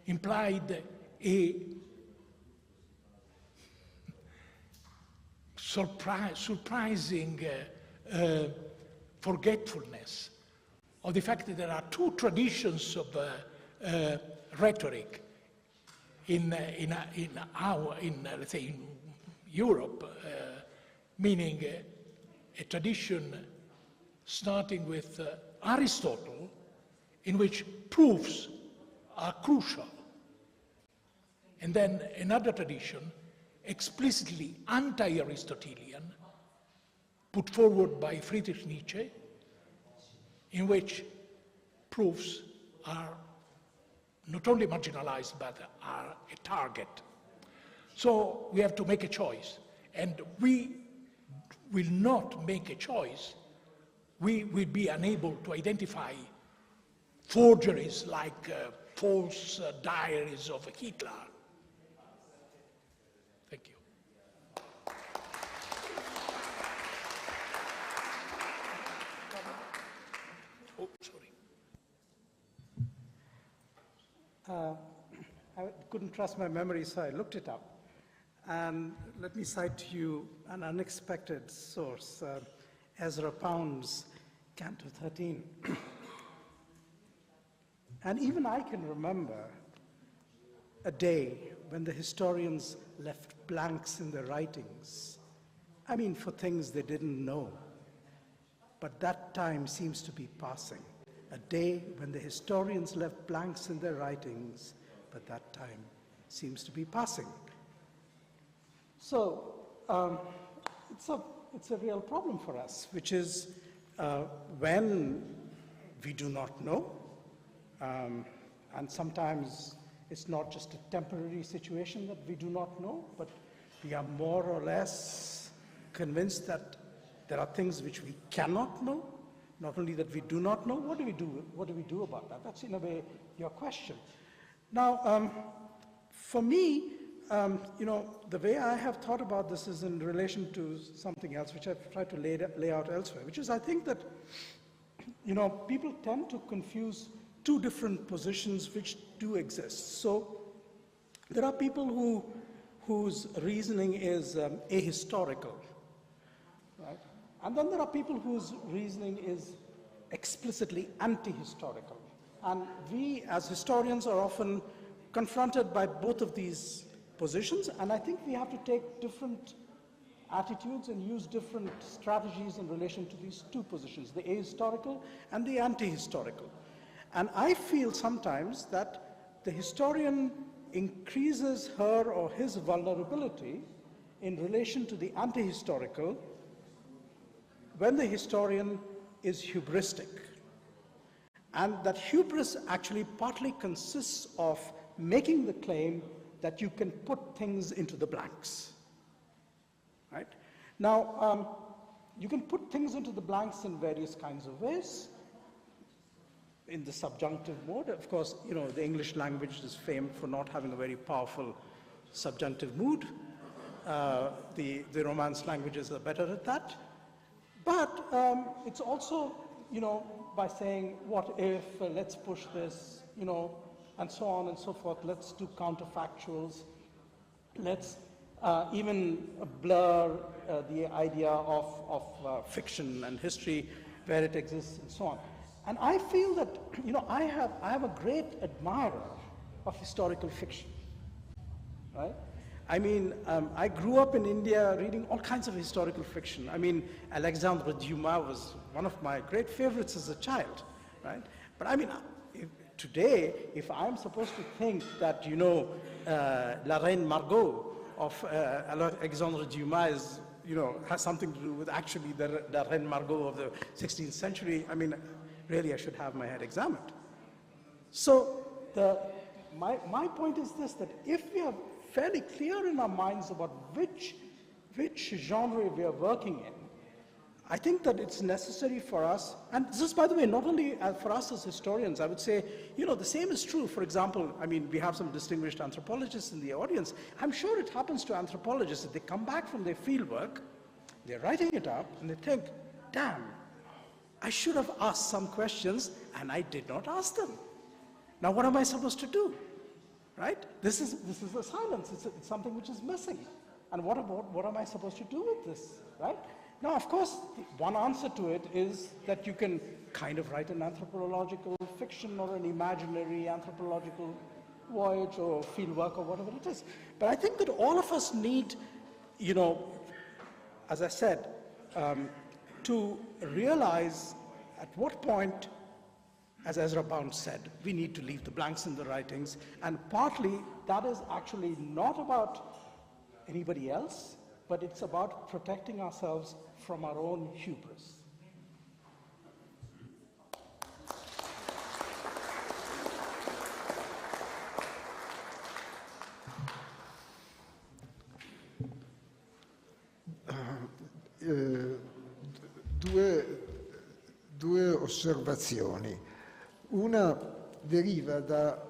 implied a surprising forgetfulness of the fact that there are two traditions of rhetoric in let's say, in Europe, meaning a tradition starting with Aristotle, in which proofs are crucial, and then another tradition, explicitly anti-Aristotelian, put forward by Friedrich Nietzsche, in which proofs are not only marginalized, but are a target. So we have to make a choice, and we will not make a choice. We will be unable to identify forgeries like false diaries of Hitler. Thank you. Oh, sorry. I couldn't trust my memory, so I looked it up. And let me cite to you an unexpected source, Ezra Pound's Canto 13. And even I can remember a day when the historians left blanks in their writings. I mean, for things they didn't know. But that time seems to be passing. A day when the historians left blanks in their writings, but that time seems to be passing. So it's a real problem for us, which is when we do not know, and sometimes it's not just a temporary situation that we do not know, but we are more or less convinced that there are things which we cannot know, not only that we do not know. What do we do? What do we do about that? That's in a way your question. Now, for me, the way I have thought about this is in relation to something else, which I've tried to lay out elsewhere, which is I think that, people tend to confuse two different positions which do exist. So there are people whose reasoning is ahistorical, right? And then there are people whose reasoning is explicitly anti-historical. And we, as historians, are often confronted by both of these positions, and I think we have to take different attitudes and use different strategies in relation to these two positions, the ahistorical and the anti-historical. And I feel sometimes that the historian increases her or his vulnerability in relation to the anti-historical when the historian is hubristic. And that hubris actually partly consists of making the claim that you can put things into the blanks, right? Now, you can put things into the blanks in various kinds of ways. In the subjunctive mode, of course, the English language is famed for not having a very powerful subjunctive mood. The Romance languages are better at that. But it's also, by saying, what if, let's push this, and so on and so forth. Let's do counterfactuals. Let's even blur the idea of fiction and history where it exists and so on. And I feel that, I have a great admirer of historical fiction, right? I mean, I grew up in India reading all kinds of historical fiction. I mean, Alexandre Dumas was one of my great favorites as a child, right? But I mean, today, if I'm supposed to think that, La Reine Margot of Alexandre Dumas is, has something to do with actually the Reine Margot of the 16th century, I mean, really I should have my head examined. So my point is this, that if we are fairly clear in our minds about which genre we are working in, I think that it's necessary for us, and this is, by the way, not only for us as historians, I would say, the same is true. For example, I mean, we have some distinguished anthropologists in the audience. I'm sure it happens to anthropologists that they come back from their field work, they're writing it up, and they think, damn, I should have asked some questions, and I did not ask them. Now, what am I supposed to do? Right? This is a silence. It's something which is missing. And what am I supposed to do with this? Right? Now, of course, one answer to it is that you can kind of write an anthropological fiction or an imaginary anthropological voyage or field work or whatever it is. But I think that all of us need, you know, as I said, to realize at what point, as Ezra Pound said, we need to leave the blanks in the writings. And partly that is actually not about anybody else, but it's about protecting ourselves from our own hubris. Due osservazioni. Una deriva da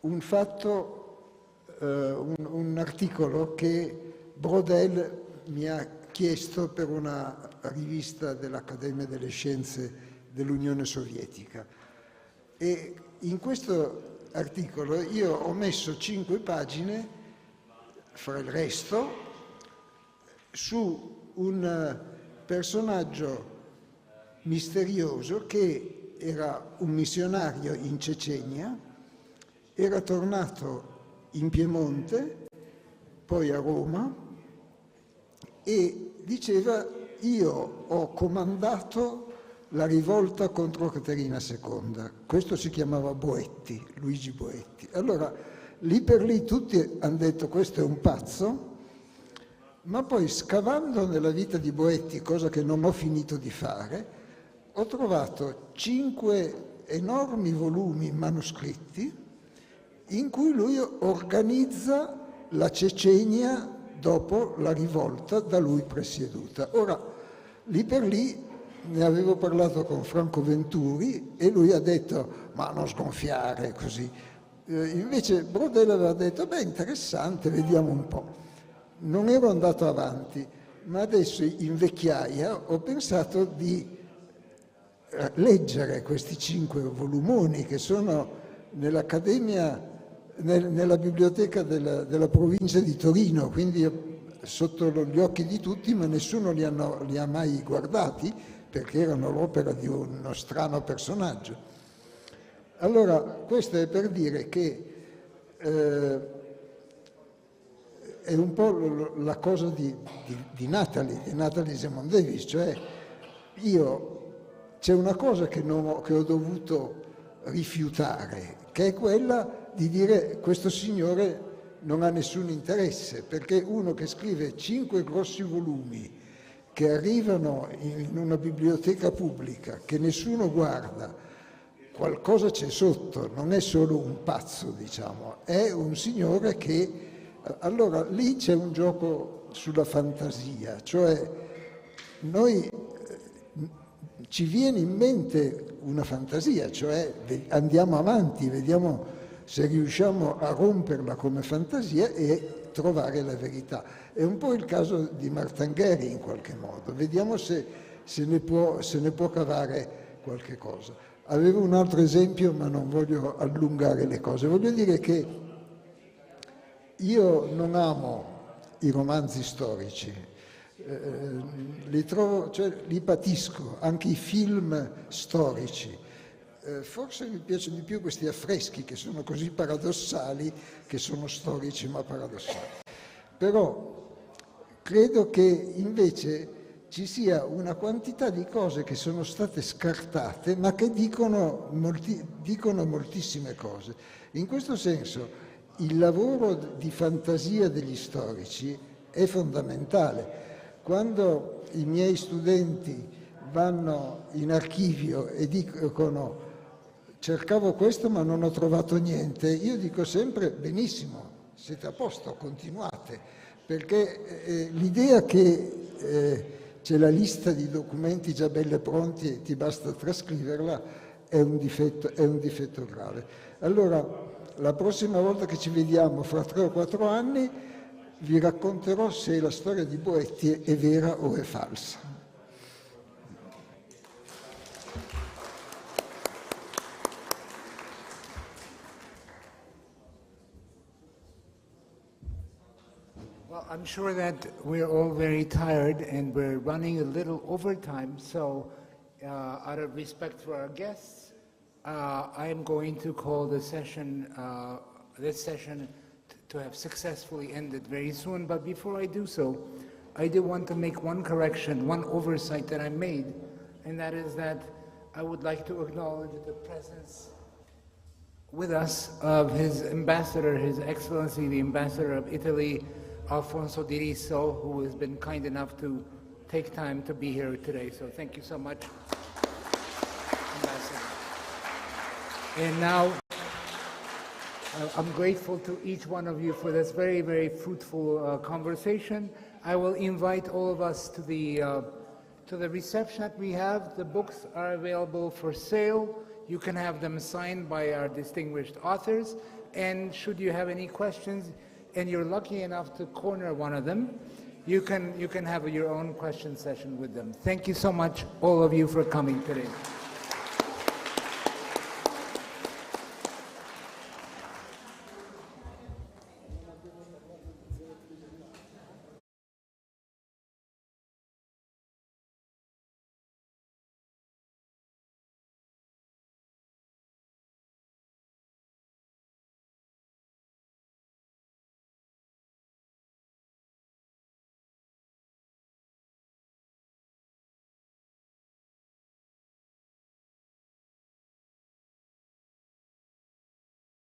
un fatto, un articolo che Brodel mi ha chiesto per una rivista dell'Accademia delle Scienze dell'Unione Sovietica. E in questo articolo io ho messo 5 pagine, fra il resto, su un personaggio misterioso che era un missionario in Cecenia, era tornato in Piemonte, poi a Roma, e diceva: io ho comandato la rivolta contro Caterina II. Questo si chiamava Boetti, Luigi Boetti. Allora, lì per lì tutti hanno detto: questo è un pazzo. Ma poi, scavando nella vita di Boetti, cosa che non ho finito di fare, ho trovato 5 enormi volumi manoscritti in cui lui organizza la Cecenia dopo la rivolta da lui presieduta. Ora, lì per lì ne avevo parlato con Franco Venturi e lui ha detto: ma non sgonfiare così. Invece Brodel aveva detto: beh, interessante, vediamo un po'. Non ero andato avanti, ma adesso in vecchiaia ho pensato di leggere questi 5 volumoni che sono nell'Accademia, nella biblioteca della provincia di Torino, quindi sotto gli occhi di tutti, ma nessuno li ha mai guardati perché erano l'opera di uno strano personaggio. Allora, questo è per dire che è un po' la cosa di Natalie Simon Davis, cioè c'è una cosa che ho dovuto rifiutare, che è quella di dire: questo signore non ha nessun interesse, perché uno che scrive 5 grossi volumi che arrivano in una biblioteca pubblica, che nessuno guarda, qualcosa c'è sotto, non è solo un pazzo, diciamo, è un signore che... Allora, lì c'è un gioco sulla fantasia, cioè noi ci viene in mente una fantasia, cioè andiamo avanti, vediamo se riusciamo a romperla come fantasia e trovare la verità. È un po' il caso di Martangeri in qualche modo, vediamo se ne può cavare qualche cosa. Avevo un altro esempio, ma non voglio allungare le cose. Voglio dire che io non amo i romanzi storici, li patisco, anche i film storici. Forse mi piacciono di più questi affreschi che sono così paradossali, che sono storici ma paradossali. Però credo che invece ci sia una quantità di cose che sono state scartate ma che dicono moltissime cose. In questo senso il lavoro di fantasia degli storici è fondamentale. Quando i miei studenti vanno in archivio e dicono: cercavo questo ma non ho trovato niente, io dico sempre: benissimo, siete a posto, continuate, perché l'idea che c'è la lista di documenti già belle pronti e ti basta trascriverla è un difetto grave. Allora, la prossima volta che ci vediamo, fra 3 o 4 anni, vi racconterò se la storia di Boetti è vera o è falsa. Well, I'm sure that we're all very tired and we're running a little overtime, so out of respect for our guests, I am going to call the session, this session to have successfully ended very soon. But before I do so, I do want to make one correction, one oversight that I made, and that is that I would like to acknowledge the presence with us of his ambassador, His Excellency, the Ambassador of Italy, Alfonso Di Risso, who has been kind enough to take time to be here today. So thank you so much, Ambassador. And now, I'm grateful to each one of you for this very, very fruitful conversation. I will invite all of us to the reception that we have. The books are available for sale. You can have them signed by our distinguished authors. And should you have any questions, and you're lucky enough to corner one of them, you can have your own question session with them. Thank you so much, all of you, for coming today.